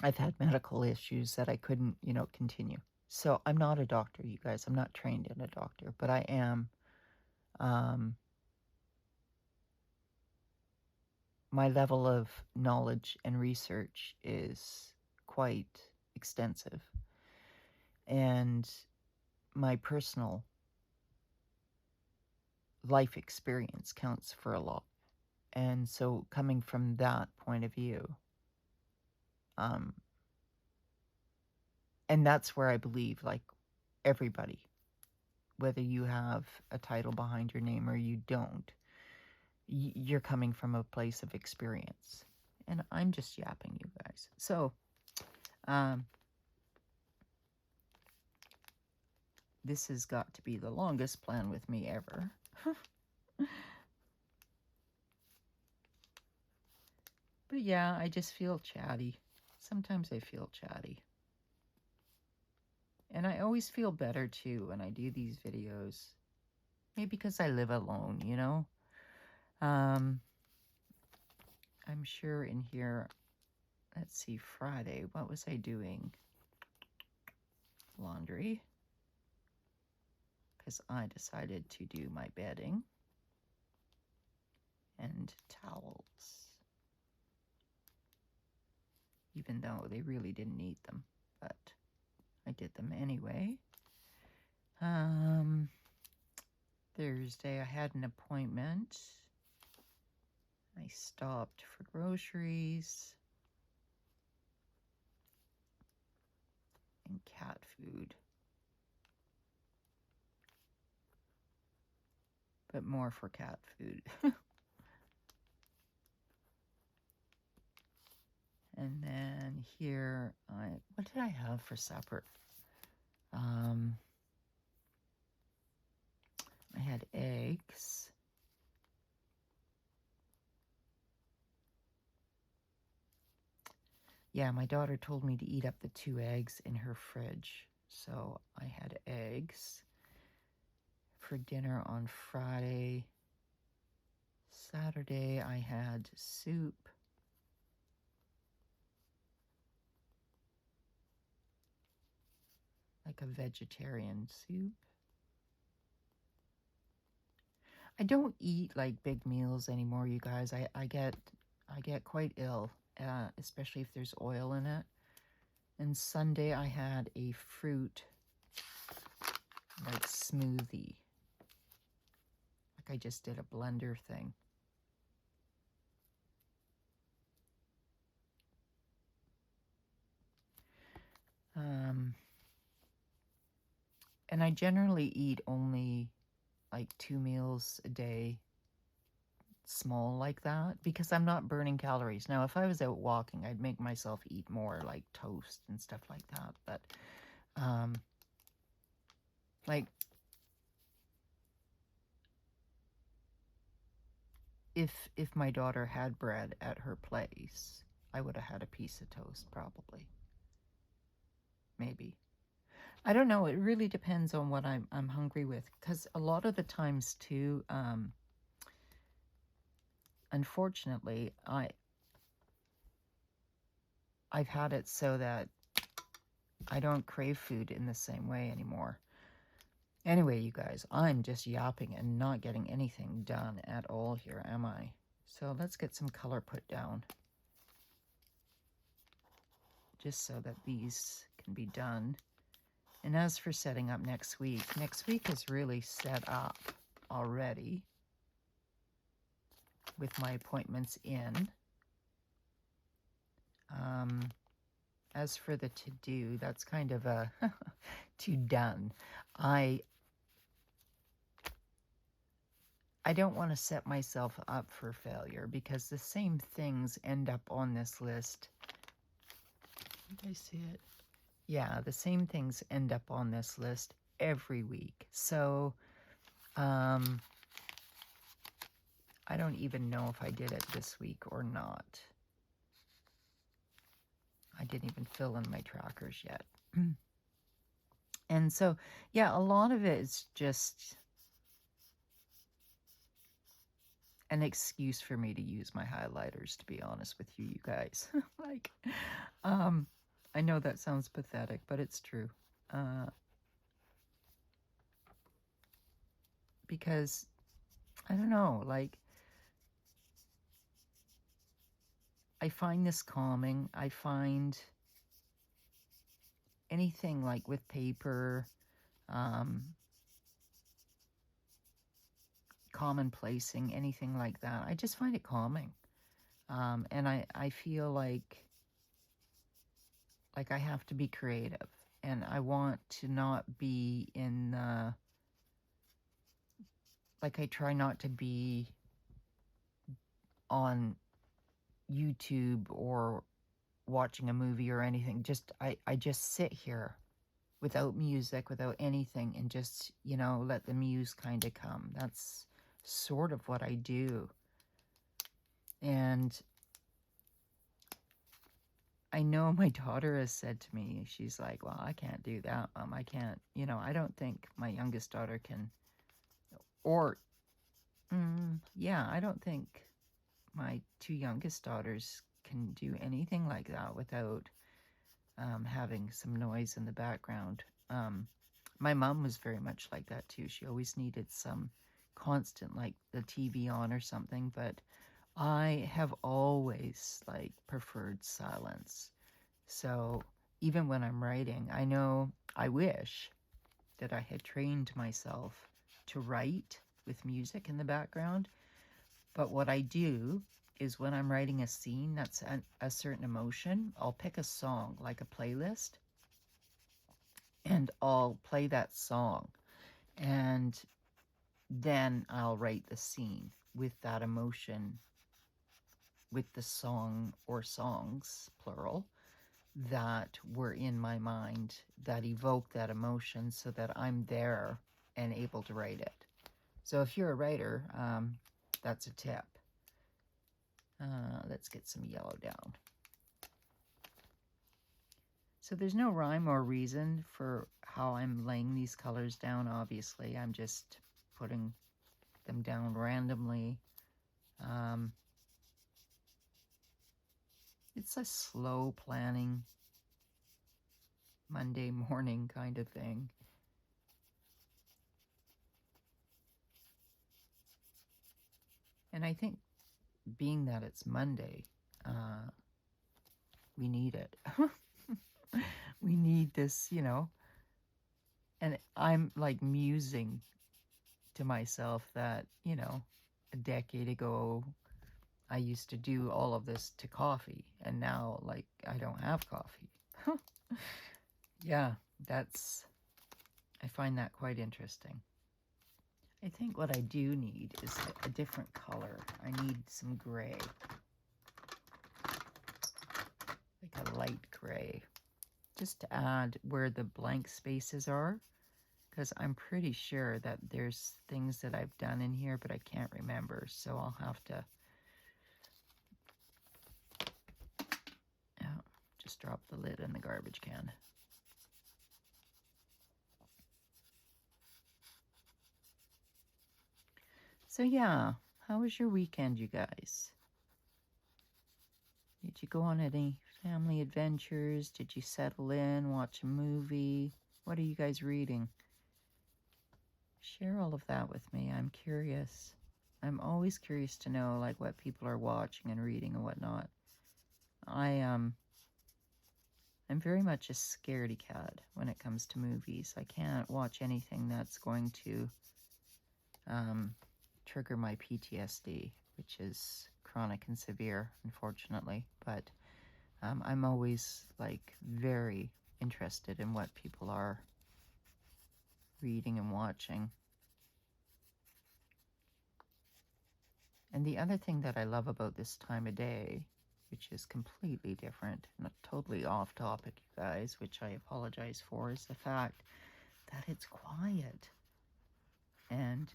I've had medical issues that I couldn't, continue. So I'm not a doctor, you guys. I'm not trained in a doctor, but I am. My level of knowledge and research is quite extensive. And my personal life experience counts for a lot. And so coming from that point of view, and that's where I believe, like, everybody, whether you have a title behind your name or you don't, you're coming from a place of experience. And I'm just yapping, you guys. So, this has got to be the longest plan with me ever. But yeah, I just feel chatty. Sometimes I feel chatty. And I always feel better too when I do these videos. Maybe because I live alone, I'm sure in here, let's see, Friday, what was I doing? Laundry. Because I decided to do my bedding. And towels. Even though they really didn't need them, but I did them anyway. Thursday I had an appointment. I stopped for groceries and cat food. But more for cat food. And then here, what did I have for supper? I had eggs. Yeah, my daughter told me to eat up the 2 eggs in her fridge. So I had eggs for dinner on Friday. Saturday, I had soup. Like a vegetarian soup. I don't eat like big meals anymore, you guys. I get quite ill, especially if there's oil in it. And Sunday I had a fruit like smoothie. Like I just did a blender thing. And I generally eat only like 2 meals a day, small like that, because I'm not burning calories. Now, if I was out walking, I'd make myself eat more, like toast and stuff like that. But, like, if my daughter had bread at her place, I would have had a piece of toast, probably. Maybe. I don't know. It really depends on what I'm hungry with, because a lot of the times too, unfortunately, I've had it so that I don't crave food in the same way anymore. Anyway, you guys, I'm just yapping and not getting anything done at all here, am I? So let's get some color put down. Just so that these can be done. And as for setting up next week is really set up already with my appointments in. As for the to-do, that's kind of a to-done. I don't want to set myself up for failure because the same things end up on this list. You guys see it? Yeah, the same things end up on this list every week. So I I don't even know if I did it this week or not. I didn't even fill in my trackers yet. And so, yeah, a lot of it is just an excuse for me to use my highlighters, to be honest with you, you guys. Like, I know that sounds pathetic, but it's true. Because, I don't know, like, I find this calming. I find anything like with paper, commonplacing, anything like that, I just find it calming. And I feel like I have to be creative, and I want to not be in like, I try not to be on YouTube or watching a movie or anything. Just I just sit here without music, without anything, and just, let the muse kind of come. That's sort of what I do. And I know my daughter has said to me, she's like, well, I can't do that, Mom. I can't, I don't think my youngest daughter can, or, yeah, I don't think my two youngest daughters can do anything like that without having some noise in the background. My mom was very much like that too. She always needed some constant, like the TV on or something, but I have always preferred silence. So even when I'm writing, I wish that I had trained myself to write with music in the background. But what I do is when I'm writing a scene that's a certain emotion, I'll pick a song, like a playlist, and I'll play that song. And then I'll write the scene with that emotion, with the song or songs, plural, that were in my mind that evoke that emotion so that I'm there and able to write it. So if you're a writer, that's a tip. Let's get some yellow down. So there's no rhyme or reason for how I'm laying these colors down, obviously. I'm just putting them down randomly. It's a slow planning, Monday morning kind of thing. And I think being that it's Monday, we need it. We need this, and I'm musing to myself that, a decade ago, I used to do all of this to coffee, and now, I don't have coffee. Yeah, I find that quite interesting. I think what I do need is a different color. I need some gray. Like a light gray. Just to add where the blank spaces are. Because I'm pretty sure that there's things that I've done in here, but I can't remember. So I'll have to just drop the lid in the garbage can. So yeah, how was your weekend, you guys? Did you go on any family adventures? Did you settle in, watch a movie? What are you guys reading? Share all of that with me. I'm curious. I'm always curious to know what people are watching and reading and whatnot. I'm very much a scaredy cat when it comes to movies. I can't watch anything that's going to trigger my PTSD, which is chronic and severe, unfortunately. But I'm always very interested in what people are reading and watching. And the other thing that I love about this time of day, which is completely different, not totally off topic, you guys, which I apologize for, is the fact that it's quiet. And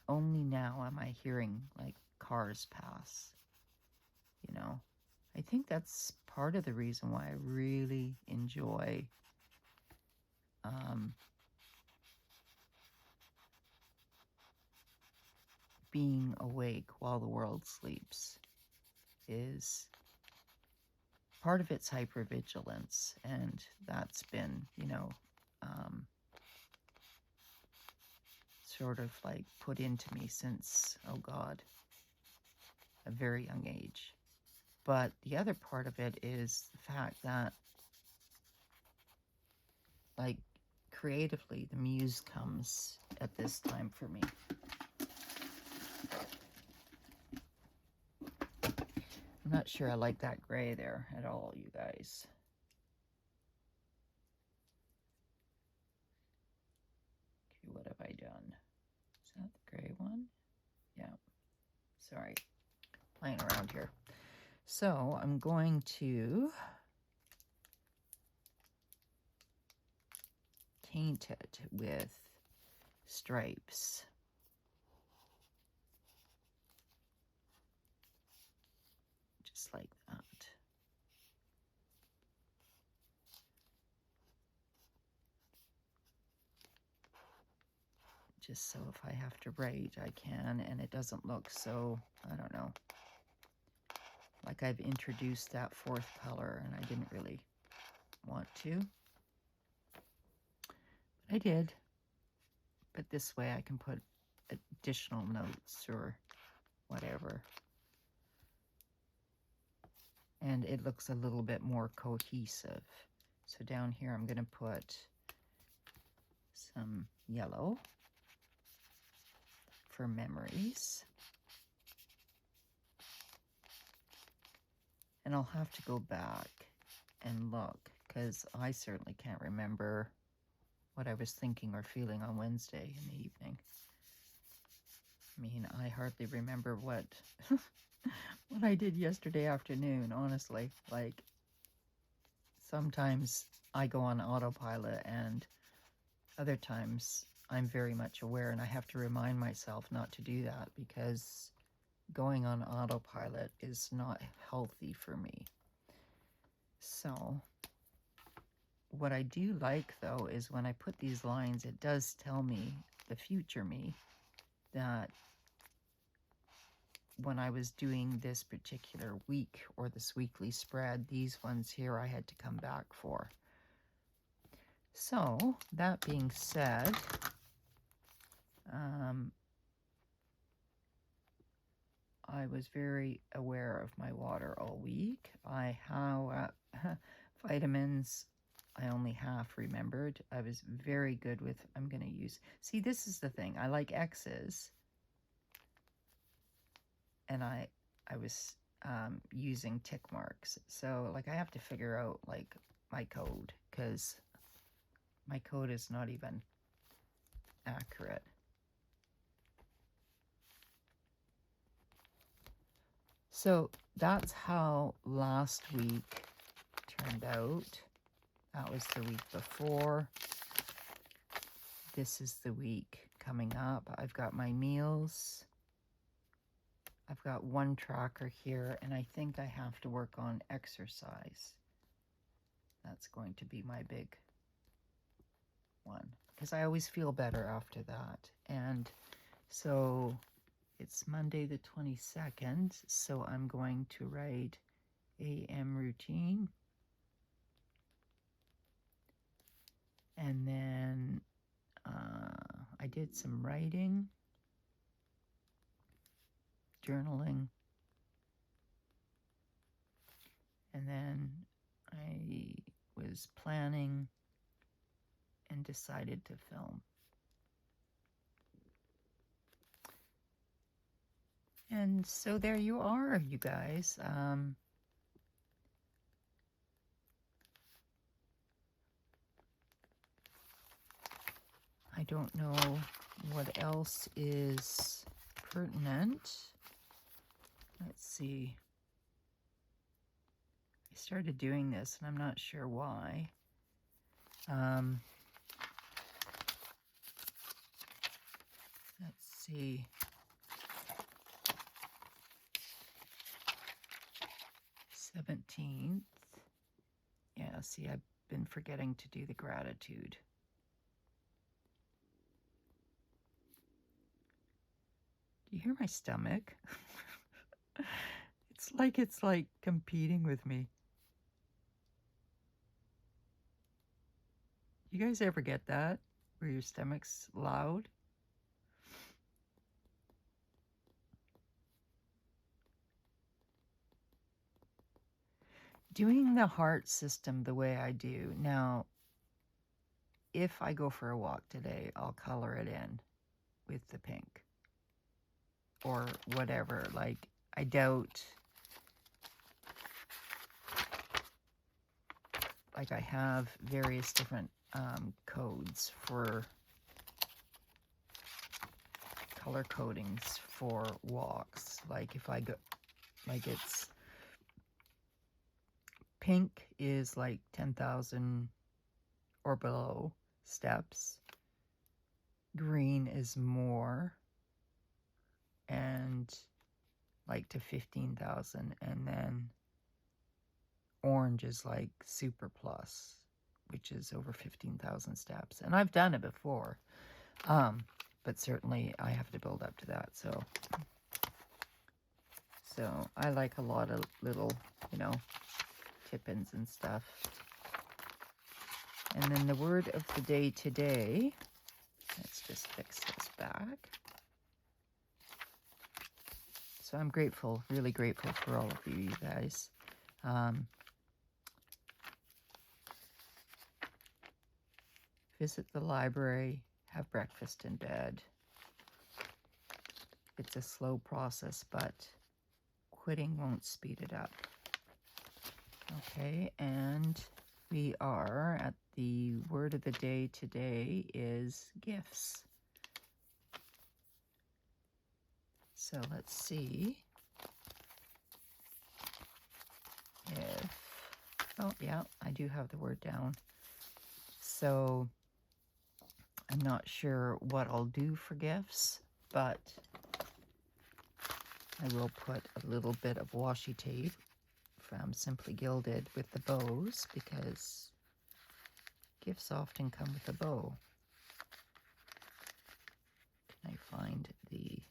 only now am I hearing cars pass, you know. I think that's part of the reason why I really enjoy being awake while the world sleeps, is part of it's hypervigilance, and that's been, you know, sort of like put into me since, oh God, a very young age. But the other part of it is the fact that, like, creatively, the muse comes at this time for me. I'm not sure I like that gray there at all, you guys. Okay, what have I done? Is that the gray one? Yeah. Sorry. Playing around here. So I'm going to paint it with stripes. Just like that. Just so if I have to write, I can, and it doesn't look so, I don't know, like I've introduced that fourth color, and I didn't really want to. But I did. But this way I can put additional notes or whatever. And it looks a little bit more cohesive. So down here I'm going to put some yellow for memories. And I'll have to go back and look, because I certainly can't remember what I was thinking or feeling on Wednesday in the evening. I mean, I hardly remember what what I did yesterday afternoon, honestly. Like, sometimes I go on autopilot, and other times I'm very much aware, and I have to remind myself not to do that, because going on autopilot is not healthy for me. So what I do like, though, is when I put these lines, it does tell me, the future me, that when I was doing this particular week or this weekly spread, these ones here I had to come back for. So that being said, I was very aware of my water all week. Vitamins, I only half remembered. I was very good with, I'm going to use, see, this is the thing. I like X's. And I was using tick marks. So, like, I have to figure out, like, my code, because my code is not even accurate. So that's how last week turned out. That was the week before. This is the week coming up. I've got my meals. I've got one tracker here, and I think I have to work on exercise. That's going to be my big one, because I always feel better after that. And so it's Monday the 22nd, so I'm going to write AM routine. And then I did some writing, journaling, and then I was planning and decided to film. And so there you are, you guys. I don't know what else is pertinent. Let's see. I started doing this, and I'm not sure why. Let's see. Yeah, see, I've been forgetting to do the gratitude. Do you hear my stomach? It's like competing with me. You guys ever get that? Where your stomach's loud? Doing the heart system the way I do. Now, if I go for a walk today, I'll color it in with the pink. Or whatever. Like, I doubt... Like, I have various different codes for color codings for walks. Like, if I go... Like, it's... Pink is like 10,000 or below steps. Green is more, and like to 15,000. And then orange is like super plus, which is over 15,000 steps. And I've done it before, but certainly I have to build up to that. So I like a lot of little, tip-ins and stuff. And then the word of the day today, let's just fix this back. So I'm grateful, really grateful for all of you guys. Visit the library, have breakfast in bed. It's a slow process, but quitting won't speed it up. Okay, and we are at the word of the day today is gifts. So let's see if, oh yeah, I do have the word down. So I'm not sure what I'll do for gifts, but I will put a little bit of washi tape from Simply Gilded with the bows, because gifts often come with a bow. Can I find the...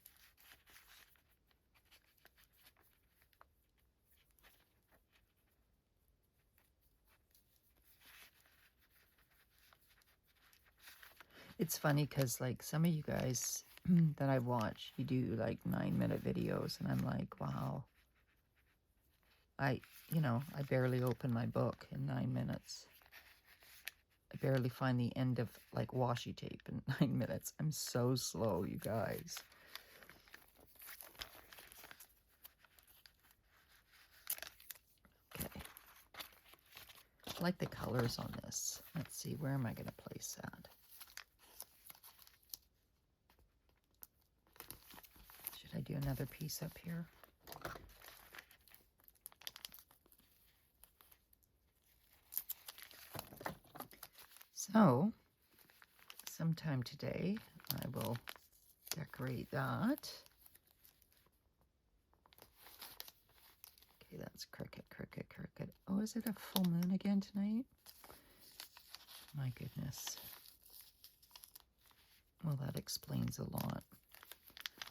It's funny because, like, some of you guys that I watch, you do, like, 9-minute videos, and I'm like, wow. I barely open my book in 9 minutes. I barely find the end of, like, washi tape in 9 minutes. I'm so slow, you guys. Okay. I like the colors on this. Let's see, where am I going to place that? Should I do another piece up here? So, sometime today, I will decorate that. Okay, that's cricket, cricket, cricket. Oh, is it a full moon again tonight? My goodness. Well, that explains a lot.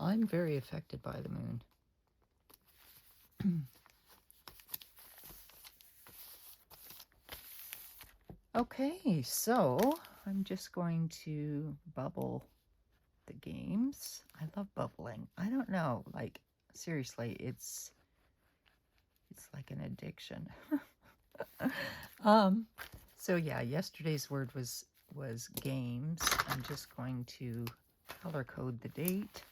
I'm very affected by the moon. Okay, so I'm just going to bubble the games. I love bubbling. I don't know, like, seriously, it's like an addiction. So yeah, yesterday's word was games. I'm just going to color code the date,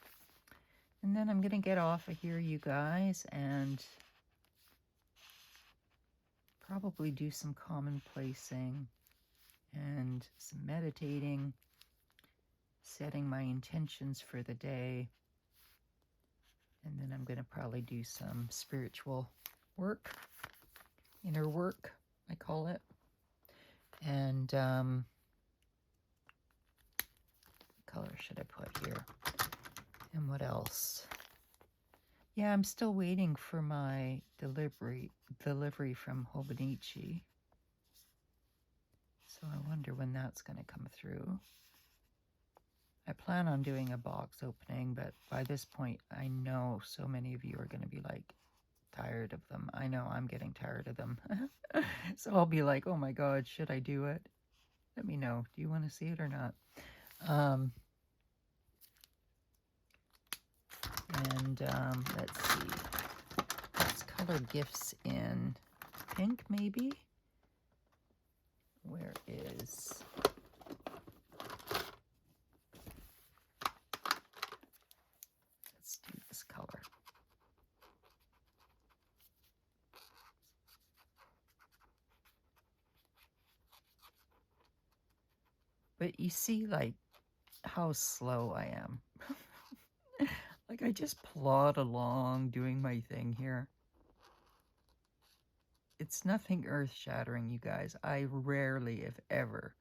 and then I'm gonna get off of here, you guys, and probably do some commonplacing and some meditating, setting my intentions for the day, and then I'm going to probably do some spiritual work, inner work, I call it. And what color should I put here? And what else? Yeah, I'm still waiting for my delivery from Hobonichi. So I wonder when that's going to come through. I plan on doing a box opening, but by this point, I know so many of you are going to be like tired of them. I know I'm getting tired of them. So I'll be like, oh my God, should I do it? Let me know. Do you want to see it or not? Let's see. Let's color gifts in pink, maybe. Where is... Let's do this color. But you see, like, how slow I am. Like, I just plod along doing my thing here. It's nothing earth-shattering, you guys. I rarely, if ever,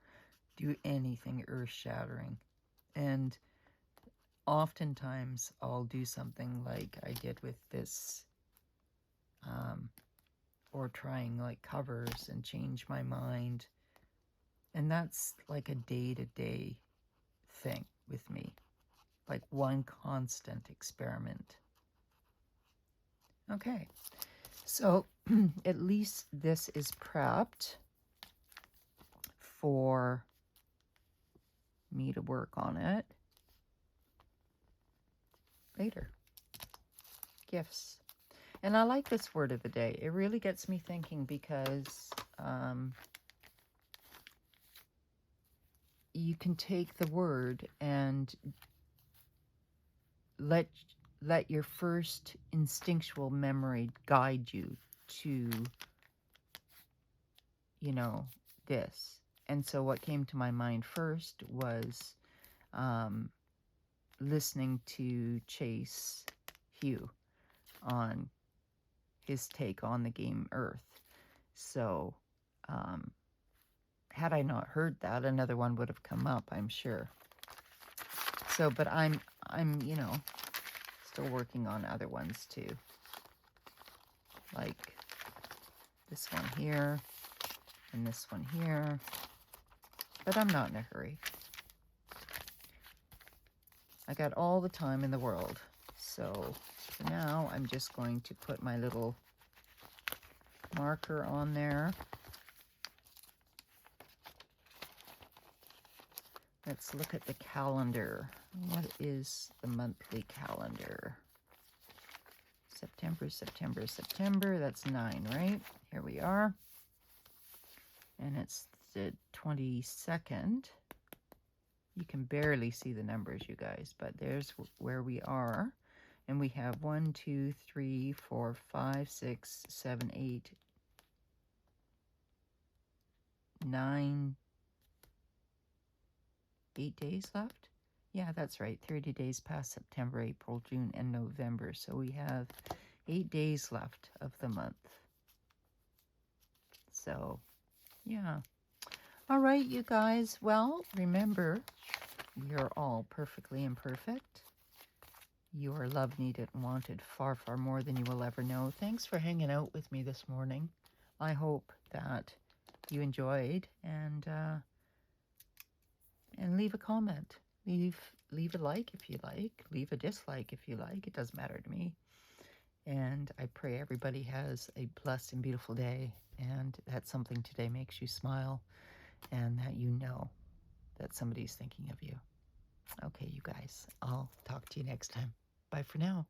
do anything earth-shattering. And oftentimes, I'll do something like I did with this, or trying, like, covers and change my mind. And that's like a day-to-day thing with me. Like one constant experiment. Okay, so at least this is prepped for me to work on it later. Gifts. And I like this word of the day. It really gets me thinking because you can take the word and let your first instinctual memory guide you to, you know, this. And so what came to my mind first was listening to Chase Hugh on his take on the game Earth. So had I not heard that, another one would have come up, I'm sure. So, but I'm you know, still working on other ones too. Like this one here and this one here. But I'm not in a hurry. I got all the time in the world. So for now, I'm just going to put my little marker on there. Let's look at the calendar. What is the monthly calendar? September, September, September. That's 9, right? Here we are. And it's the 22nd. You can barely see the numbers, you guys, but there's where we are. And we have 1, 2, 3, 4, 5, 6, 7, 8, 9, 8 days left. Yeah, that's right. 30 days past September, April, June, and November. So we have 8 days left of the month. So, yeah. All right, you guys. Well, remember, we are all perfectly imperfect. You are loved, needed, and wanted far, far more than you will ever know. Thanks for hanging out with me this morning. I hope that you enjoyed, and leave a comment. Leave a like if you like. Leave a dislike if you like. It doesn't matter to me. And I pray everybody has a blessed and beautiful day, and that something today makes you smile, and that you know that somebody's thinking of you. Okay, you guys, I'll talk to you next time. Bye for now.